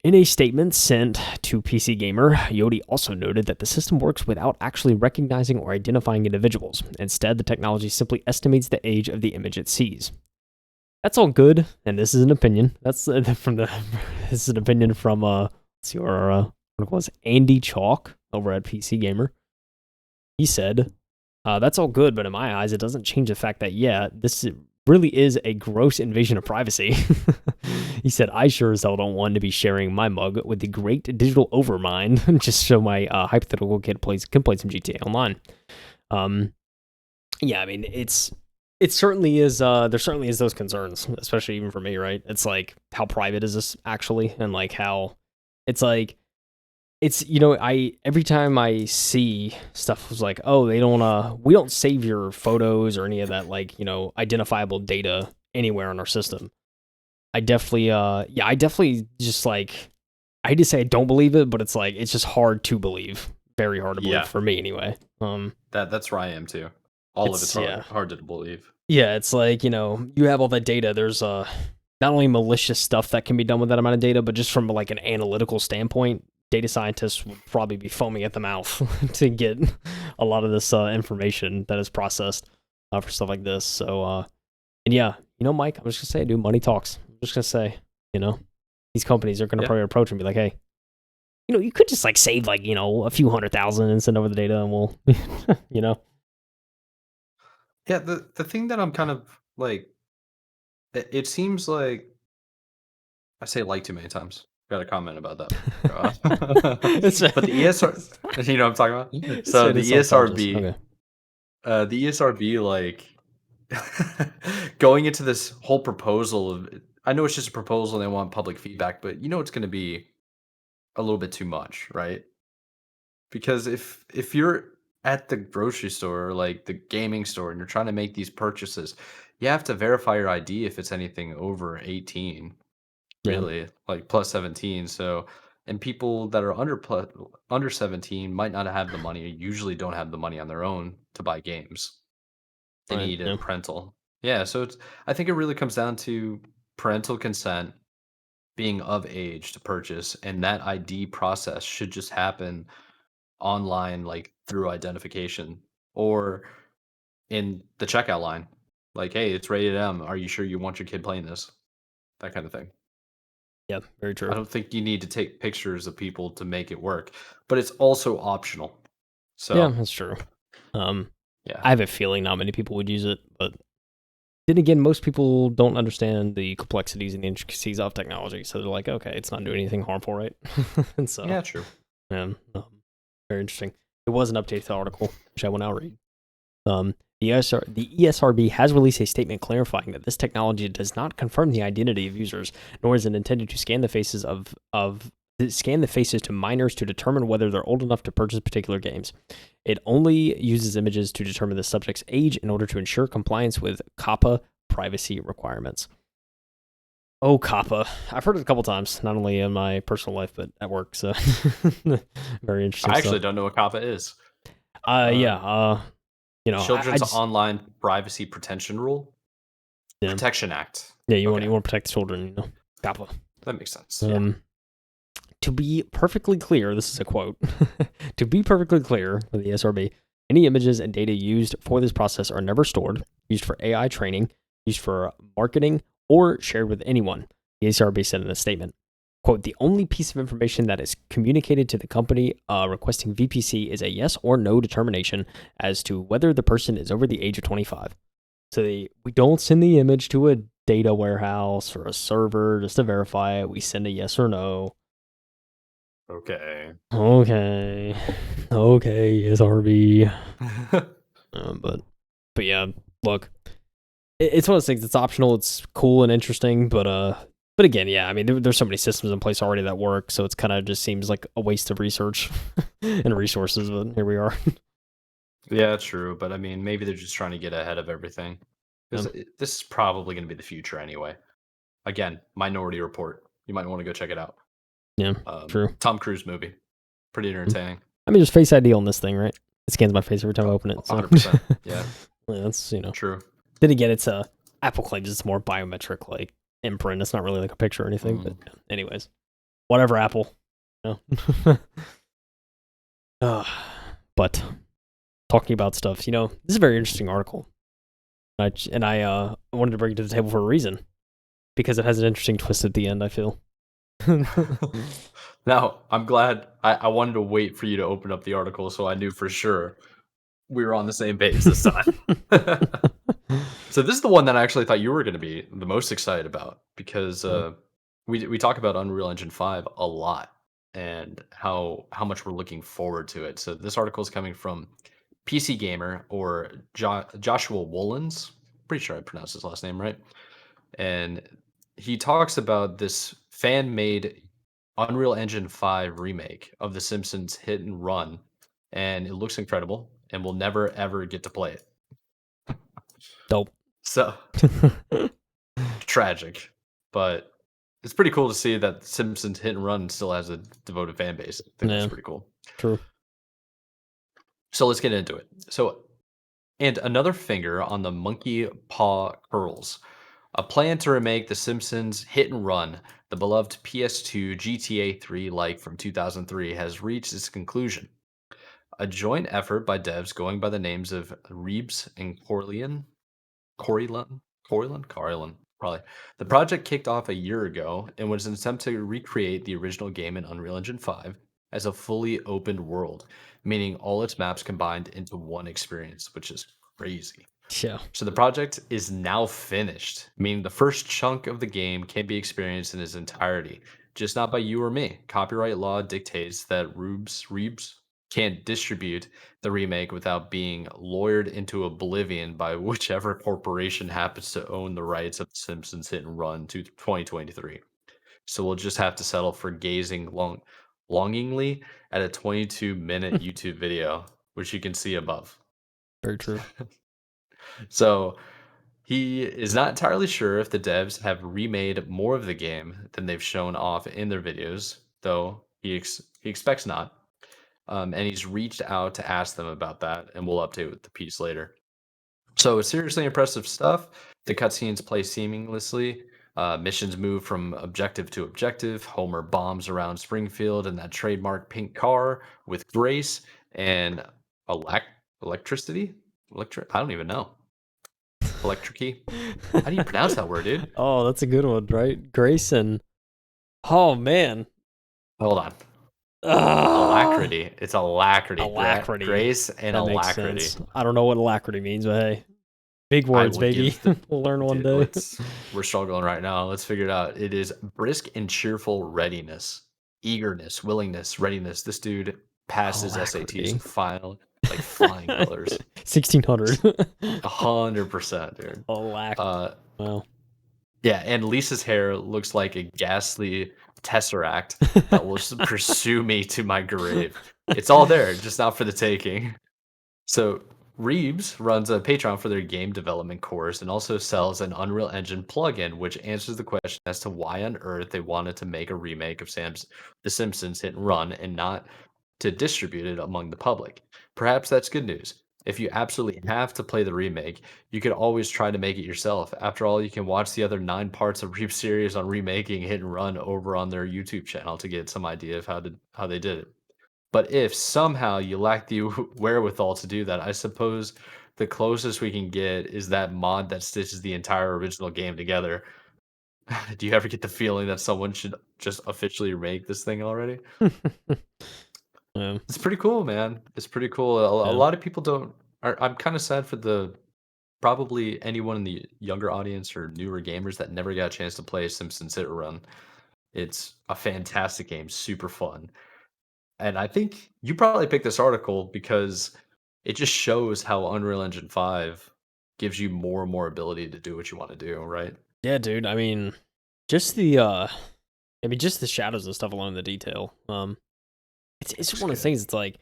In a statement sent to PC Gamer, Yoti also noted that the system works without actually recognizing or identifying individuals. Instead, the technology simply estimates the age of the image it sees. That's all good, and this is an opinion. This is an opinion from Andy Chalk over at PC Gamer. He said, "That's all good, but in my eyes, it doesn't change the fact that this really is a gross invasion of privacy. He said, I sure as hell don't want to be sharing my mug with the great digital overmind just so my hypothetical kid can play some GTA Online. Yeah, I mean, it certainly is, there certainly is those concerns, especially even for me, right? It's like, how private is this actually? And like how, it's like, it's, every time I see stuff was like, oh, we don't save your photos or any of that, like, identifiable data anywhere on our system. I definitely just like, I hate to say I don't believe it, but it's like, it's just hard to believe. Very hard to believe for me anyway. That's where I am too. All of it's hard to believe. Yeah, it's like, you have all that data. There's not only malicious stuff that can be done with that amount of data, but just from like an analytical standpoint, data scientists would probably be foaming at the mouth to get a lot of this information that is processed for stuff like this. So, and yeah, Mike, I'm just gonna say, dude, money talks. I'm just gonna say, these companies are gonna probably approach and be like, hey, you could just like save like, a few 100,000 and send over the data and we'll, Yeah, the thing that I'm kind of like, it seems like I say like too many times. Got a comment about that. But the ESR, you know what I'm talking about? So the ESRB, okay. the ESRB, like going into this whole proposal of, I know it's just a proposal and they want public feedback, but it's going to be a little bit too much, right? Because if you're at the grocery store or like the gaming store and you're trying to make these purchases, you have to verify your ID if it's anything over 18, really, like plus 17. So, and people that are under 17 might not have the money, usually don't have the money on their own to buy games. They need a parental. Yeah, so I think it really comes down to parental consent, being of age to purchase, and that ID process should just happen online, like through identification or in the checkout line. Like, hey, it's rated M. Are you sure you want your kid playing this? That kind of thing. Yeah, very true. I don't think you need to take pictures of people to make it work, but it's also optional. So yeah, that's true. Yeah, I have a feeling not many people would use it, but then again, most people don't understand the complexities and the intricacies of technology, so they're like, okay, it's not doing anything harmful, right? And so, yeah, true. Yeah, very interesting. It was an update to the article, which I will now read. The ESRB has released a statement clarifying that this technology does not confirm the identity of users, nor is it intended to scan the faces to minors to determine whether they're old enough to purchase particular games. It only uses images to determine the subject's age in order to ensure compliance with COPPA privacy requirements. Oh, COPPA. I've heard it a couple times, not only in my personal life, but at work, so very interesting. I actually don't know what COPPA is. Children's Online Privacy Protection Rule? Yeah. Protection Act. Yeah, you want to protect children, COPPA. That makes sense. To be perfectly clear, this is a quote. To be perfectly clear with the ESRB, any images and data used for this process are never stored, used for AI training, used for marketing, or shared with anyone, the ESRB said in a statement. Quote, the only piece of information that is communicated to the company requesting VPC is a yes or no determination as to whether the person is over the age of 25. So we don't send the image to a data warehouse or a server just to verify it. We send a yes or no. Okay, ESRB. But yeah, look, it's one of those things. It's optional. It's cool and interesting, but again, yeah, I mean, there's so many systems in place already that work, so it's kind of just seems like a waste of research and resources. But here we are. Yeah, true. But I mean, maybe they're just trying to get ahead of everything. Because this is probably going to be the future anyway. Again, Minority Report. You might want to go check it out. Yeah, true. Tom Cruise movie. Pretty entertaining. I mean, there's Face ID on this thing, right? It scans my face every time I open it. So. 100%. Yeah. Yeah, that's, True. Then again, it's Apple claims it's more biometric, like imprint. It's not really like a picture or anything. But anyways, whatever, Apple. But talking about stuff, this is a very interesting article. And I wanted to bring it to the table for a reason. Because it has an interesting twist at the end, I feel. Now, I'm glad I wanted to wait for you to open up the article so I knew for sure we were on the same page this time. So this is the one that I actually thought you were going to be the most excited about because we talk about Unreal Engine 5 a lot and how much we're looking forward to it. So this article is coming from PC Gamer or Joshua Woolens. Pretty sure I pronounced his last name right. And he talks about this fan-made Unreal Engine 5 remake of The Simpsons Hit and Run, and it looks incredible, and we'll never ever get to play it. Dope. So tragic, but it's pretty cool to see that Simpsons Hit and Run still has a devoted fan base. I think that's pretty cool. True. So let's get into it. So, and another finger on the monkey paw curls. A plan to remake The Simpsons Hit and Run, the beloved PS2 GTA 3 like from 2003, has reached its conclusion. A joint effort by devs going by the names of Reebs and Corylon, probably. The project kicked off a year ago and was an attempt to recreate the original game in Unreal Engine 5 as a fully opened world, meaning all its maps combined into one experience, which is crazy. Yeah. So the project is now finished, meaning the first chunk of the game can be experienced in its entirety, just not by you or me. Copyright law dictates that Reebs can't distribute the remake without being lawyered into oblivion by whichever corporation happens to own the rights of The Simpsons Hit and Run to 2023. So we'll just have to settle for gazing longingly at a 22-minute YouTube video, which you can see above. Very true. So he is not entirely sure if the devs have remade more of the game than they've shown off in their videos, though he expects not. And he's reached out to ask them about that, and we'll update with the piece later. So seriously impressive stuff. The cutscenes play seamlessly. Missions move from objective to objective. Homer bombs around Springfield in that trademark pink car with grace and electricity. I don't even know. Electricy. How do you pronounce that word, dude? Oh, that's a good one, right? Grace and oh man. Hold on. Alacrity. It's alacrity. Alacrity. Grace and that alacrity. Makes sense. I don't know what alacrity means, but hey, big words, baby. We'll learn one day. We're struggling right now. Let's figure it out. It is brisk and cheerful readiness, eagerness, willingness, readiness. This dude passes SATs final like flying colors. 1600. 100%, dude. Alacrity. Wow. Yeah, and Lisa's hair looks like a ghastly tesseract that will pursue me to my grave. It's all there, just not for the taking. So Reebs runs a Patreon for their game development course and also sells an Unreal Engine plugin, which answers the question as to why on earth they wanted to make a remake of The Simpsons Hit and Run and not to distribute it among the public. Perhaps that's good news. If you absolutely have to play the remake, you could always try to make it yourself. After all, you can watch the other 9 parts of Reeb's series on remaking Hit and Run over on their YouTube channel to get some idea of how they did it. But if somehow you lack the wherewithal to do that, I suppose the closest we can get is that mod that stitches the entire original game together. Do you ever get the feeling that someone should just officially remake this thing already? It's pretty cool, man. It's pretty cool. A lot of people don't. I'm kind of sad for probably anyone in the younger audience or newer gamers that never got a chance to play Simpsons Hit and Run. It's a fantastic game, super fun. And I think you probably picked this article because it just shows how Unreal Engine 5 gives you more and more ability to do what you want to do, right? Yeah, dude. I mean, just the shadows and stuff alone, the detail. It's just one of those things. It's like,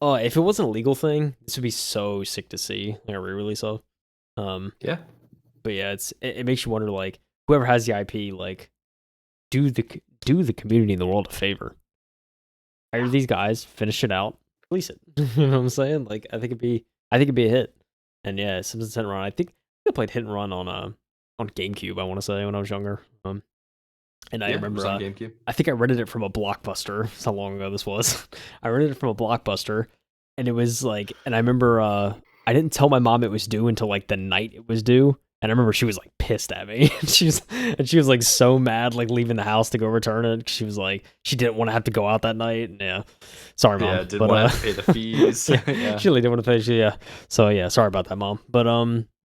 if it wasn't a legal thing, this would be so sick to see, like a re-release of. Yeah. But yeah, it makes you wonder, like, whoever has the IP, like, do the community in the world a favor. Hire these guys, finish it out, release it. You know what I'm saying? Like, I think it'd be a hit. And yeah, Simpsons Hit and Run. I think I played Hit and Run on GameCube. I want to say when I was younger. And I remember, on GameCube. I think I rented it from a Blockbuster. That's how long ago this was. I rented it from a Blockbuster, and it was like, and I remember I didn't tell my mom it was due until like the night it was due, and I remember she was like pissed at me. she was like so mad, like leaving the house to go return it. She was like, she didn't want to have to go out that night. And, yeah, sorry, mom. Yeah, didn't want to pay the fees. Yeah. She really didn't want to pay. Yeah, so yeah, sorry about that, mom. But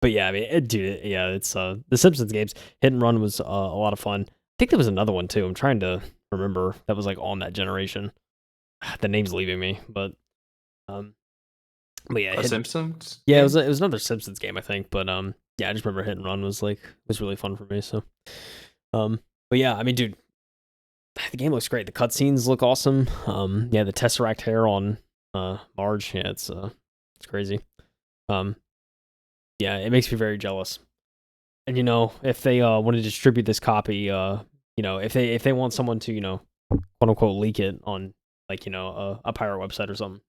But yeah, I mean, dude, yeah, it's the Simpsons games. Hit and Run was a lot of fun. I think there was another one too. I'm trying to remember that was like on that generation. The name's leaving me, um, but yeah, Simpsons. Yeah, Game? it was another Simpsons game, I think. But yeah, I just remember Hit and Run was really fun for me. So, but yeah, I mean, dude, the game looks great. The cutscenes look awesome. Yeah, the Tesseract hair on Marge, yeah, it's crazy. Yeah, it makes me very jealous. And if they want to distribute this copy, if they want someone to, quote unquote leak it on like, a pirate website or something,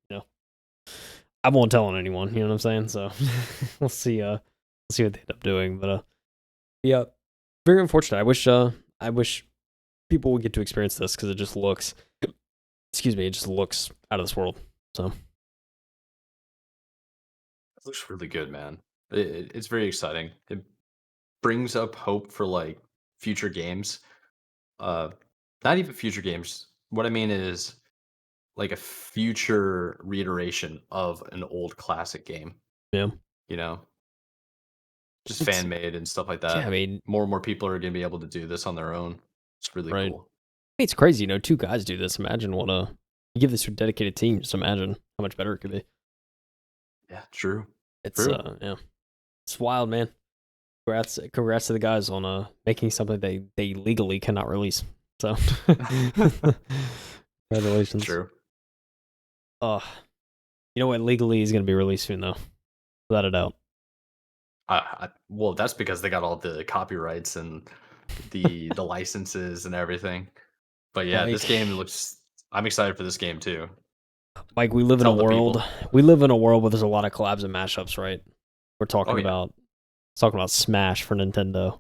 I won't tell on anyone, you know what I'm saying? So we'll see what they end up doing. But yeah, very unfortunate. I wish people would get to experience this because it just looks it just looks out of this world. So it looks really good, man. It's very exciting. It brings up hope for like future games. Not even future games. What I mean is like a future reiteration of an old classic game. yeah, You know, just it's fan made and stuff like yeah. I that. mean, More and more people are going to be able to do this on their own. It's really right. cool. It's crazy, two guys do this. Imagine what you give this to a dedicated team. Just imagine how much better it could be. Yeah, true. It's yeah, it's wild, man. Congrats to the guys on making something they legally cannot release. So congratulations. True. You know what? Legally is going to be released soon, though, without a doubt. Well, that's because they got all the copyrights and the licenses and everything. But yeah, this game looks. I'm excited for this game too. Mike, we live in a world. We live in a world where there's a lot of collabs and mashups, right? We're talking about Smash for Nintendo,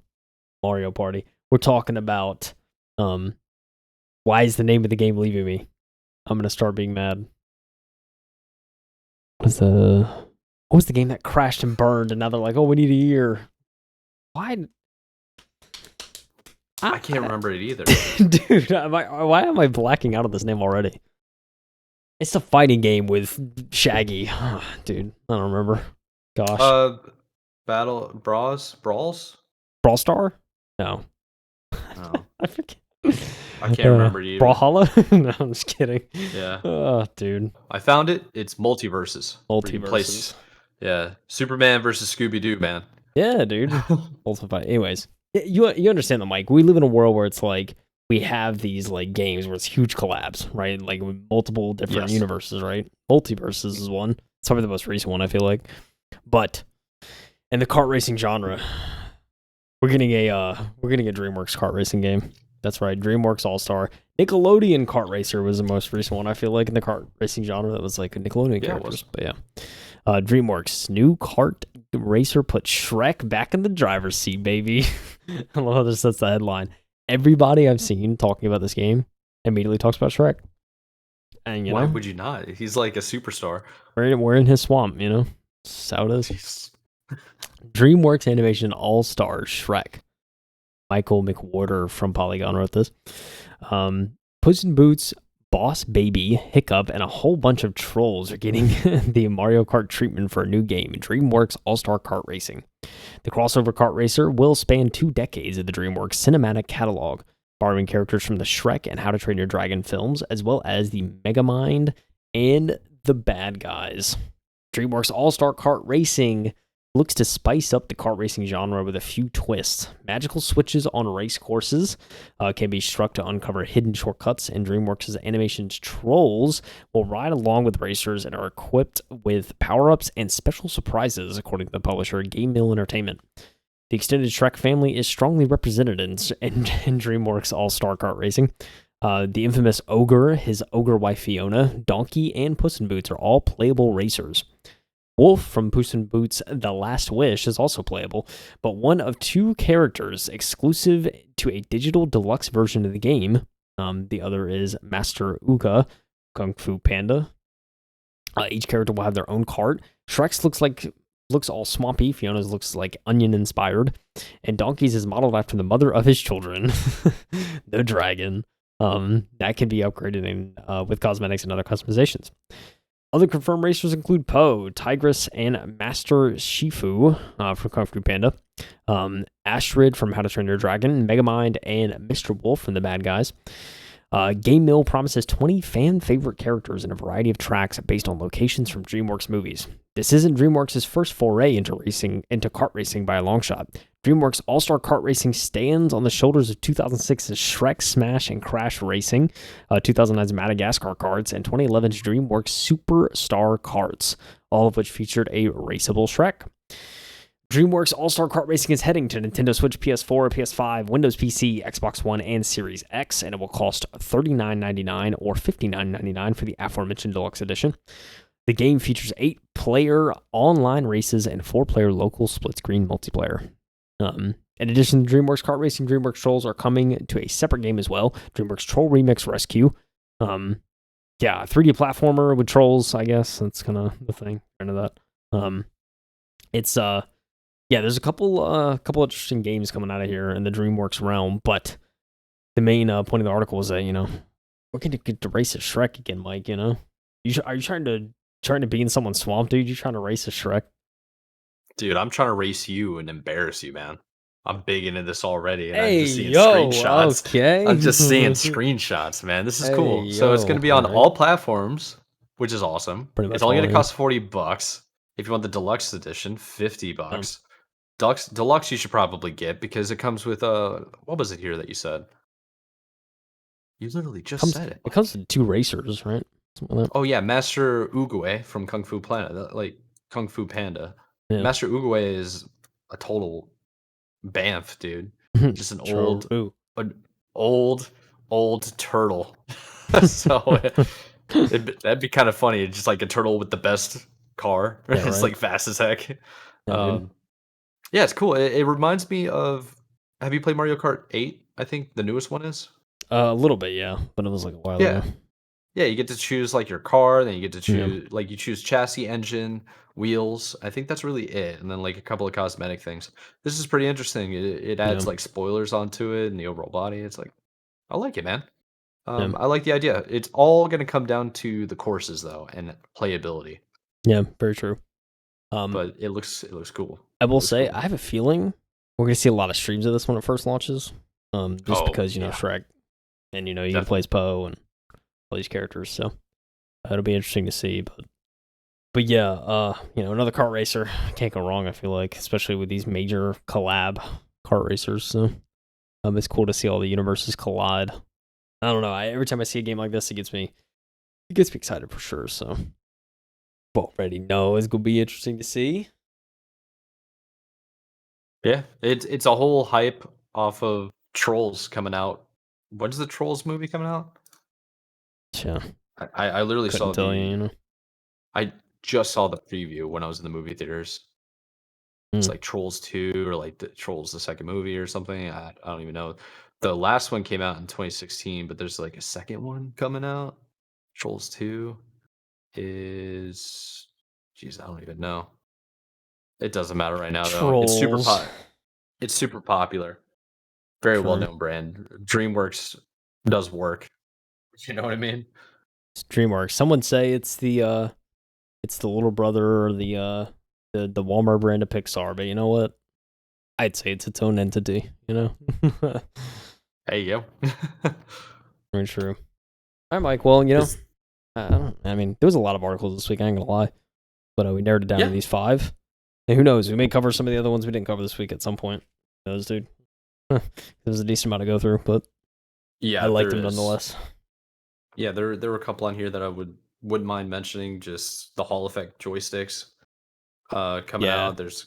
Mario Party. We're talking about why is the name of the game leaving me? I'm gonna start being mad. What was the game that crashed and burned, and now they're like, oh, we need a year. Why? I can't remember it either. Dude, why am I blacking out on this name already? It's a fighting game with Shaggy. Dude, I don't remember. Gosh. Brawls? Brawl Star? No. Oh. I forget. I can't remember it either. Brawlhalla? No, I'm just kidding. Yeah. Oh, dude. I found it. It's Multiverses. Multiverses. Yeah. Superman versus Scooby-Doo, man. Yeah, dude. Anyways, you understand the Mike. We live in a world where it's like we have these like games where it's huge collabs, right? Like with multiple different universes, right? Multiverses is one. It's probably the most recent one, I feel like. But in the kart racing genre, we're getting a DreamWorks kart racing game. That's right, DreamWorks All-Star. Nickelodeon Kart Racer was the most recent one, I feel like, in the kart racing genre. That was like a Nickelodeon characters. But yeah. DreamWorks new kart racer put Shrek back in the driver's seat, baby. I love how this sets the headline. Everybody I've seen talking about this game immediately talks about Shrek. And why would you not? He's like a superstar. We're in his swamp, That's how it is. DreamWorks Animation All-Star Shrek. Michael McWhorter from Polygon wrote this. Puss in Boots, Boss Baby, Hiccup, and a whole bunch of trolls are getting the Mario Kart treatment for a new game, DreamWorks All-Star Kart Racing. The crossover kart racer will span 2 decades of the DreamWorks cinematic catalog, borrowing characters from the Shrek and How to Train Your Dragon films, as well as the Megamind and the Bad Guys. DreamWorks All-Star Kart Racing looks to spice up the kart racing genre with a few twists. Magical switches on race courses can be struck to uncover hidden shortcuts, and DreamWorks' animation's trolls will ride along with racers and are equipped with power-ups and special surprises, according to the publisher Game Mill Entertainment. The extended Shrek family is strongly represented in DreamWorks All-Star Kart Racing. The infamous Ogre, his ogre wife Fiona, Donkey, and Puss in Boots are all playable racers. Wolf from Puss in Boots The Last Wish is also playable, but one of 2 characters exclusive to a digital deluxe version of the game. The other is Master Uga, Kung Fu Panda. Each character will have their own kart. Shrek's looks all swampy. Fiona's looks like onion inspired, and Donkey's is modeled after the mother of his children, the dragon. That can be upgraded with cosmetics and other customizations. Other confirmed racers include Poe, Tigress, and Master Shifu from Kung Fu Panda, Astrid from How to Train Your Dragon, Megamind, and Mr. Wolf from The Bad Guys. Game Mill promises 20 fan favorite characters in a variety of tracks based on locations from DreamWorks movies. This isn't DreamWorks' first foray into kart racing by a long shot. DreamWorks All-Star Kart Racing stands on the shoulders of 2006's Shrek, Smash, and Crash Racing, 2009's Madagascar Karts, and 2011's DreamWorks Superstar Karts, all of which featured a raceable Shrek. DreamWorks All-Star Kart Racing is heading to Nintendo Switch, PS4, PS5, Windows PC, Xbox One, and Series X, and it will cost $39.99 or $59.99 for the aforementioned deluxe edition. The game features 8-player online races and 4-player local split-screen multiplayer. In addition to DreamWorks Kart Racing, DreamWorks Trolls are coming to a separate game as well, DreamWorks Troll Remix Rescue. 3D platformer with trolls, I guess. That's kind of the thing. Into that. There's a couple interesting games coming out of here in the DreamWorks realm, but the main point of the article was that, we're going to get to race a Shrek again, Mike, Are you trying to be in someone's swamp, dude? You trying to race a Shrek? Dude, I'm trying to race you and embarrass you, man. I'm big into this already, and I'm just seeing screenshots. Okay. I'm just seeing screenshots, man. This is cool. So it's going to be on all platforms, which is awesome. It's only going to cost $40. If you want the deluxe edition, $50. Deluxe you should probably get because it comes with what was it here that you said? You literally just said it. It comes with 2 racers, right? Like oh yeah, Master Oogway from Kung Fu Planet, like Kung Fu Panda. Yeah. Master Oogway is a total bamf, dude. Just an old turtle. So that'd be kind of funny. Just like a turtle with the best car. Yeah, it's like fast as heck. Yeah, it's cool. It reminds me of. Have you played Mario Kart 8? I think the newest one is. A little bit, yeah, but it was like a while ago. Yeah, you get to choose like your car, then you get to choose like you choose chassis, engine, wheels. I think that's really it, and then like a couple of cosmetic things. This is pretty interesting. It adds like spoilers onto it and the overall body. It's like I like it, man. I like the idea. It's all going to come down to the courses though and playability. Yeah, very true. But it looks cool. I will say cool. I have a feeling we're going to see a lot of streams of this when it first launches. Just because Shrek, and you can play as Poe and all these characters, so it'll be interesting to see. But yeah, another kart racer can't go wrong. I feel like, especially with these major collab kart racers. So it's cool to see all the universes collide. I don't know. Every time I see a game like this, it gets me excited for sure. So already know it's gonna be interesting to see. Yeah, it's a whole hype off of Trolls coming out. When's the Trolls movie coming out? Yeah, I literally couldn't tell you. I just saw the preview when I was in the movie theaters. It's like Trolls 2 or like the Trolls the second movie or something. I don't even know. The last one came out in 2016, but there's like a second one coming out. Trolls 2 is I don't even know. It doesn't matter right now though. Trolls. It's super popular. Very well-known brand. DreamWorks does work. You know what I mean? It's DreamWorks. Someone say it's the little brother or the Walmart brand of Pixar, but you know what? I'd say it's its own entity, There you go. Very true. All right, Mike. Well, there was a lot of articles this week, I ain't gonna lie. But we narrowed it down to these 5. And who knows? We may cover some of the other ones we didn't cover this week at some point. Who knows, dude? There's a decent amount to go through, but I liked them nonetheless. Yeah, there were a couple on here that I wouldn't mind mentioning. Just the Hall Effect joysticks coming out. There's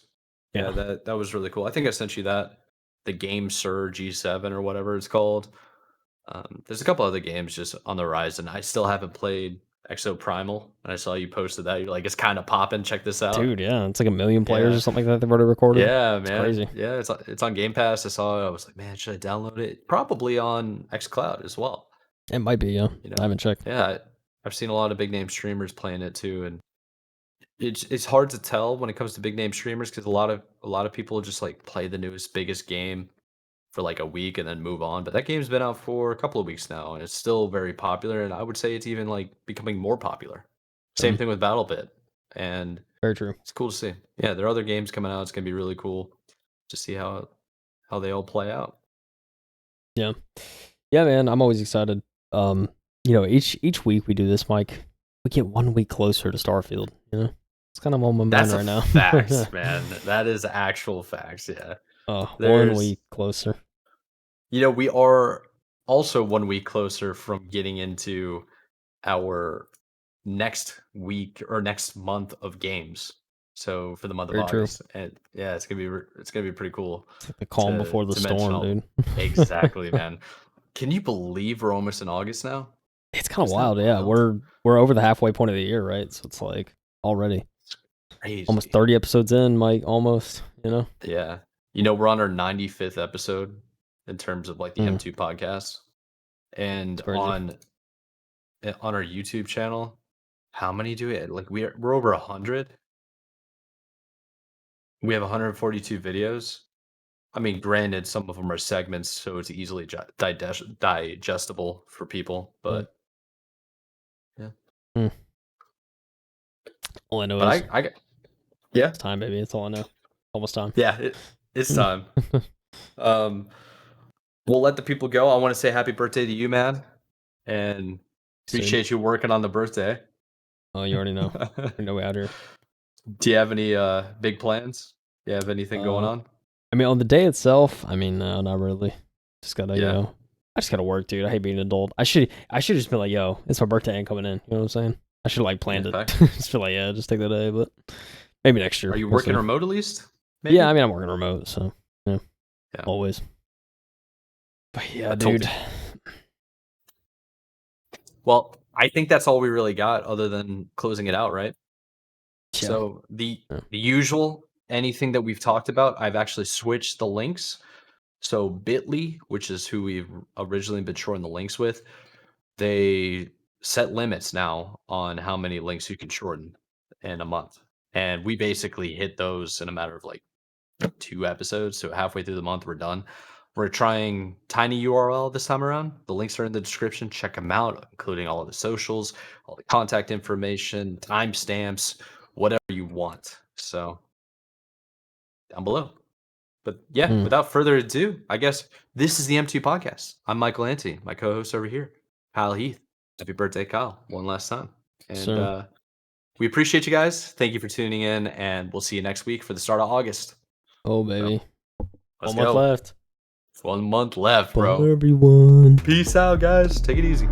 that was really cool. I think I sent you that. The Game Sir G7 or whatever it's called. There's a couple other games just on the horizon. I still haven't played Exo Primal, and I saw you posted that. You're like, it's kind of popping. Check this out, dude. Yeah, it's like 1 million players or something like that they've already recorded. Yeah, it's man, crazy. Yeah, it's on Game Pass. I was like, man, should I download it? Probably on xCloud as well. It might be, yeah. I haven't checked. Yeah, I've seen a lot of big name streamers playing it too, and it's hard to tell when it comes to big name streamers because a lot of people just like play the newest biggest game for like a week and then move on. But that game's been out for a couple of weeks now, and it's still very popular. And I would say it's even like becoming more popular. Same thing with BattleBit, and very true. It's cool to see. Yeah, there are other games coming out. It's gonna be really cool to see how they all play out. Yeah, yeah, man. I'm always excited. Each week we do this, Mike. We get 1 week closer to Starfield. It's kind of on my mind right now. Facts, man. That is actual facts. Yeah. 1 week closer. We are also 1 week closer from getting into our next week or next month of games. So for the month of August, and yeah, it's gonna be pretty cool. It's like the calm before the storm, dude. Exactly, man. Can you believe we're almost in August now? It's kind of wild, yeah. We're over the halfway point of the year, right? So it's like already crazy. Almost 30 episodes in, Mike. Almost, Yeah, we're on our 95th episode in terms of like the M2 podcast, and on our YouTube channel, how many do we have? Like we're over 100. We have 142 videos. I mean, granted, some of them are segments, so it's easily digestible for people. But yeah. All I know is it's time, baby. That's all I know. Almost time. Yeah, it's time. We'll let the people go. I want to say happy birthday to you, man, and appreciate you working on the birthday. Oh, you already know. I know we out here. Do you have any big plans? Do you have anything going on? I mean, on the day itself, no, not really. Just gotta, I just gotta work, dude. I hate being an adult. I should just be like, yo, it's my birthday, ain't coming in. You know what I'm saying? I should like planned it. Just feel like, just take the day, but maybe next year. Are you working remote at least? Maybe? Yeah, I mean, I'm working remote, so yeah, always. But yeah, dude. Well, I think that's all we really got, other than closing it out, right? Yeah. So the usual, anything that we've talked about, I've actually switched the links. So Bitly, which is who we've originally been shorting the links with, they set limits now on how many links you can shorten in a month. And we basically hit those in a matter of like 2 episodes. So halfway through the month, we're done. We're trying Tiny URL this time around. The links are in the description. Check them out, including all of the socials, all the contact information, timestamps, whatever you want. So down below. But yeah, without further ado, I guess this is the M2 podcast. I'm Michael Anthony, my co-host over here, KyleHeath. Happy birthday, Kyle, one last time. And we appreciate you guys. Thank you for tuning in, and we'll see you next week for the start of August. Oh, baby. So, 1 month left. 1 month left, bro. Bye, everyone. Peace out, guys. Take it easy.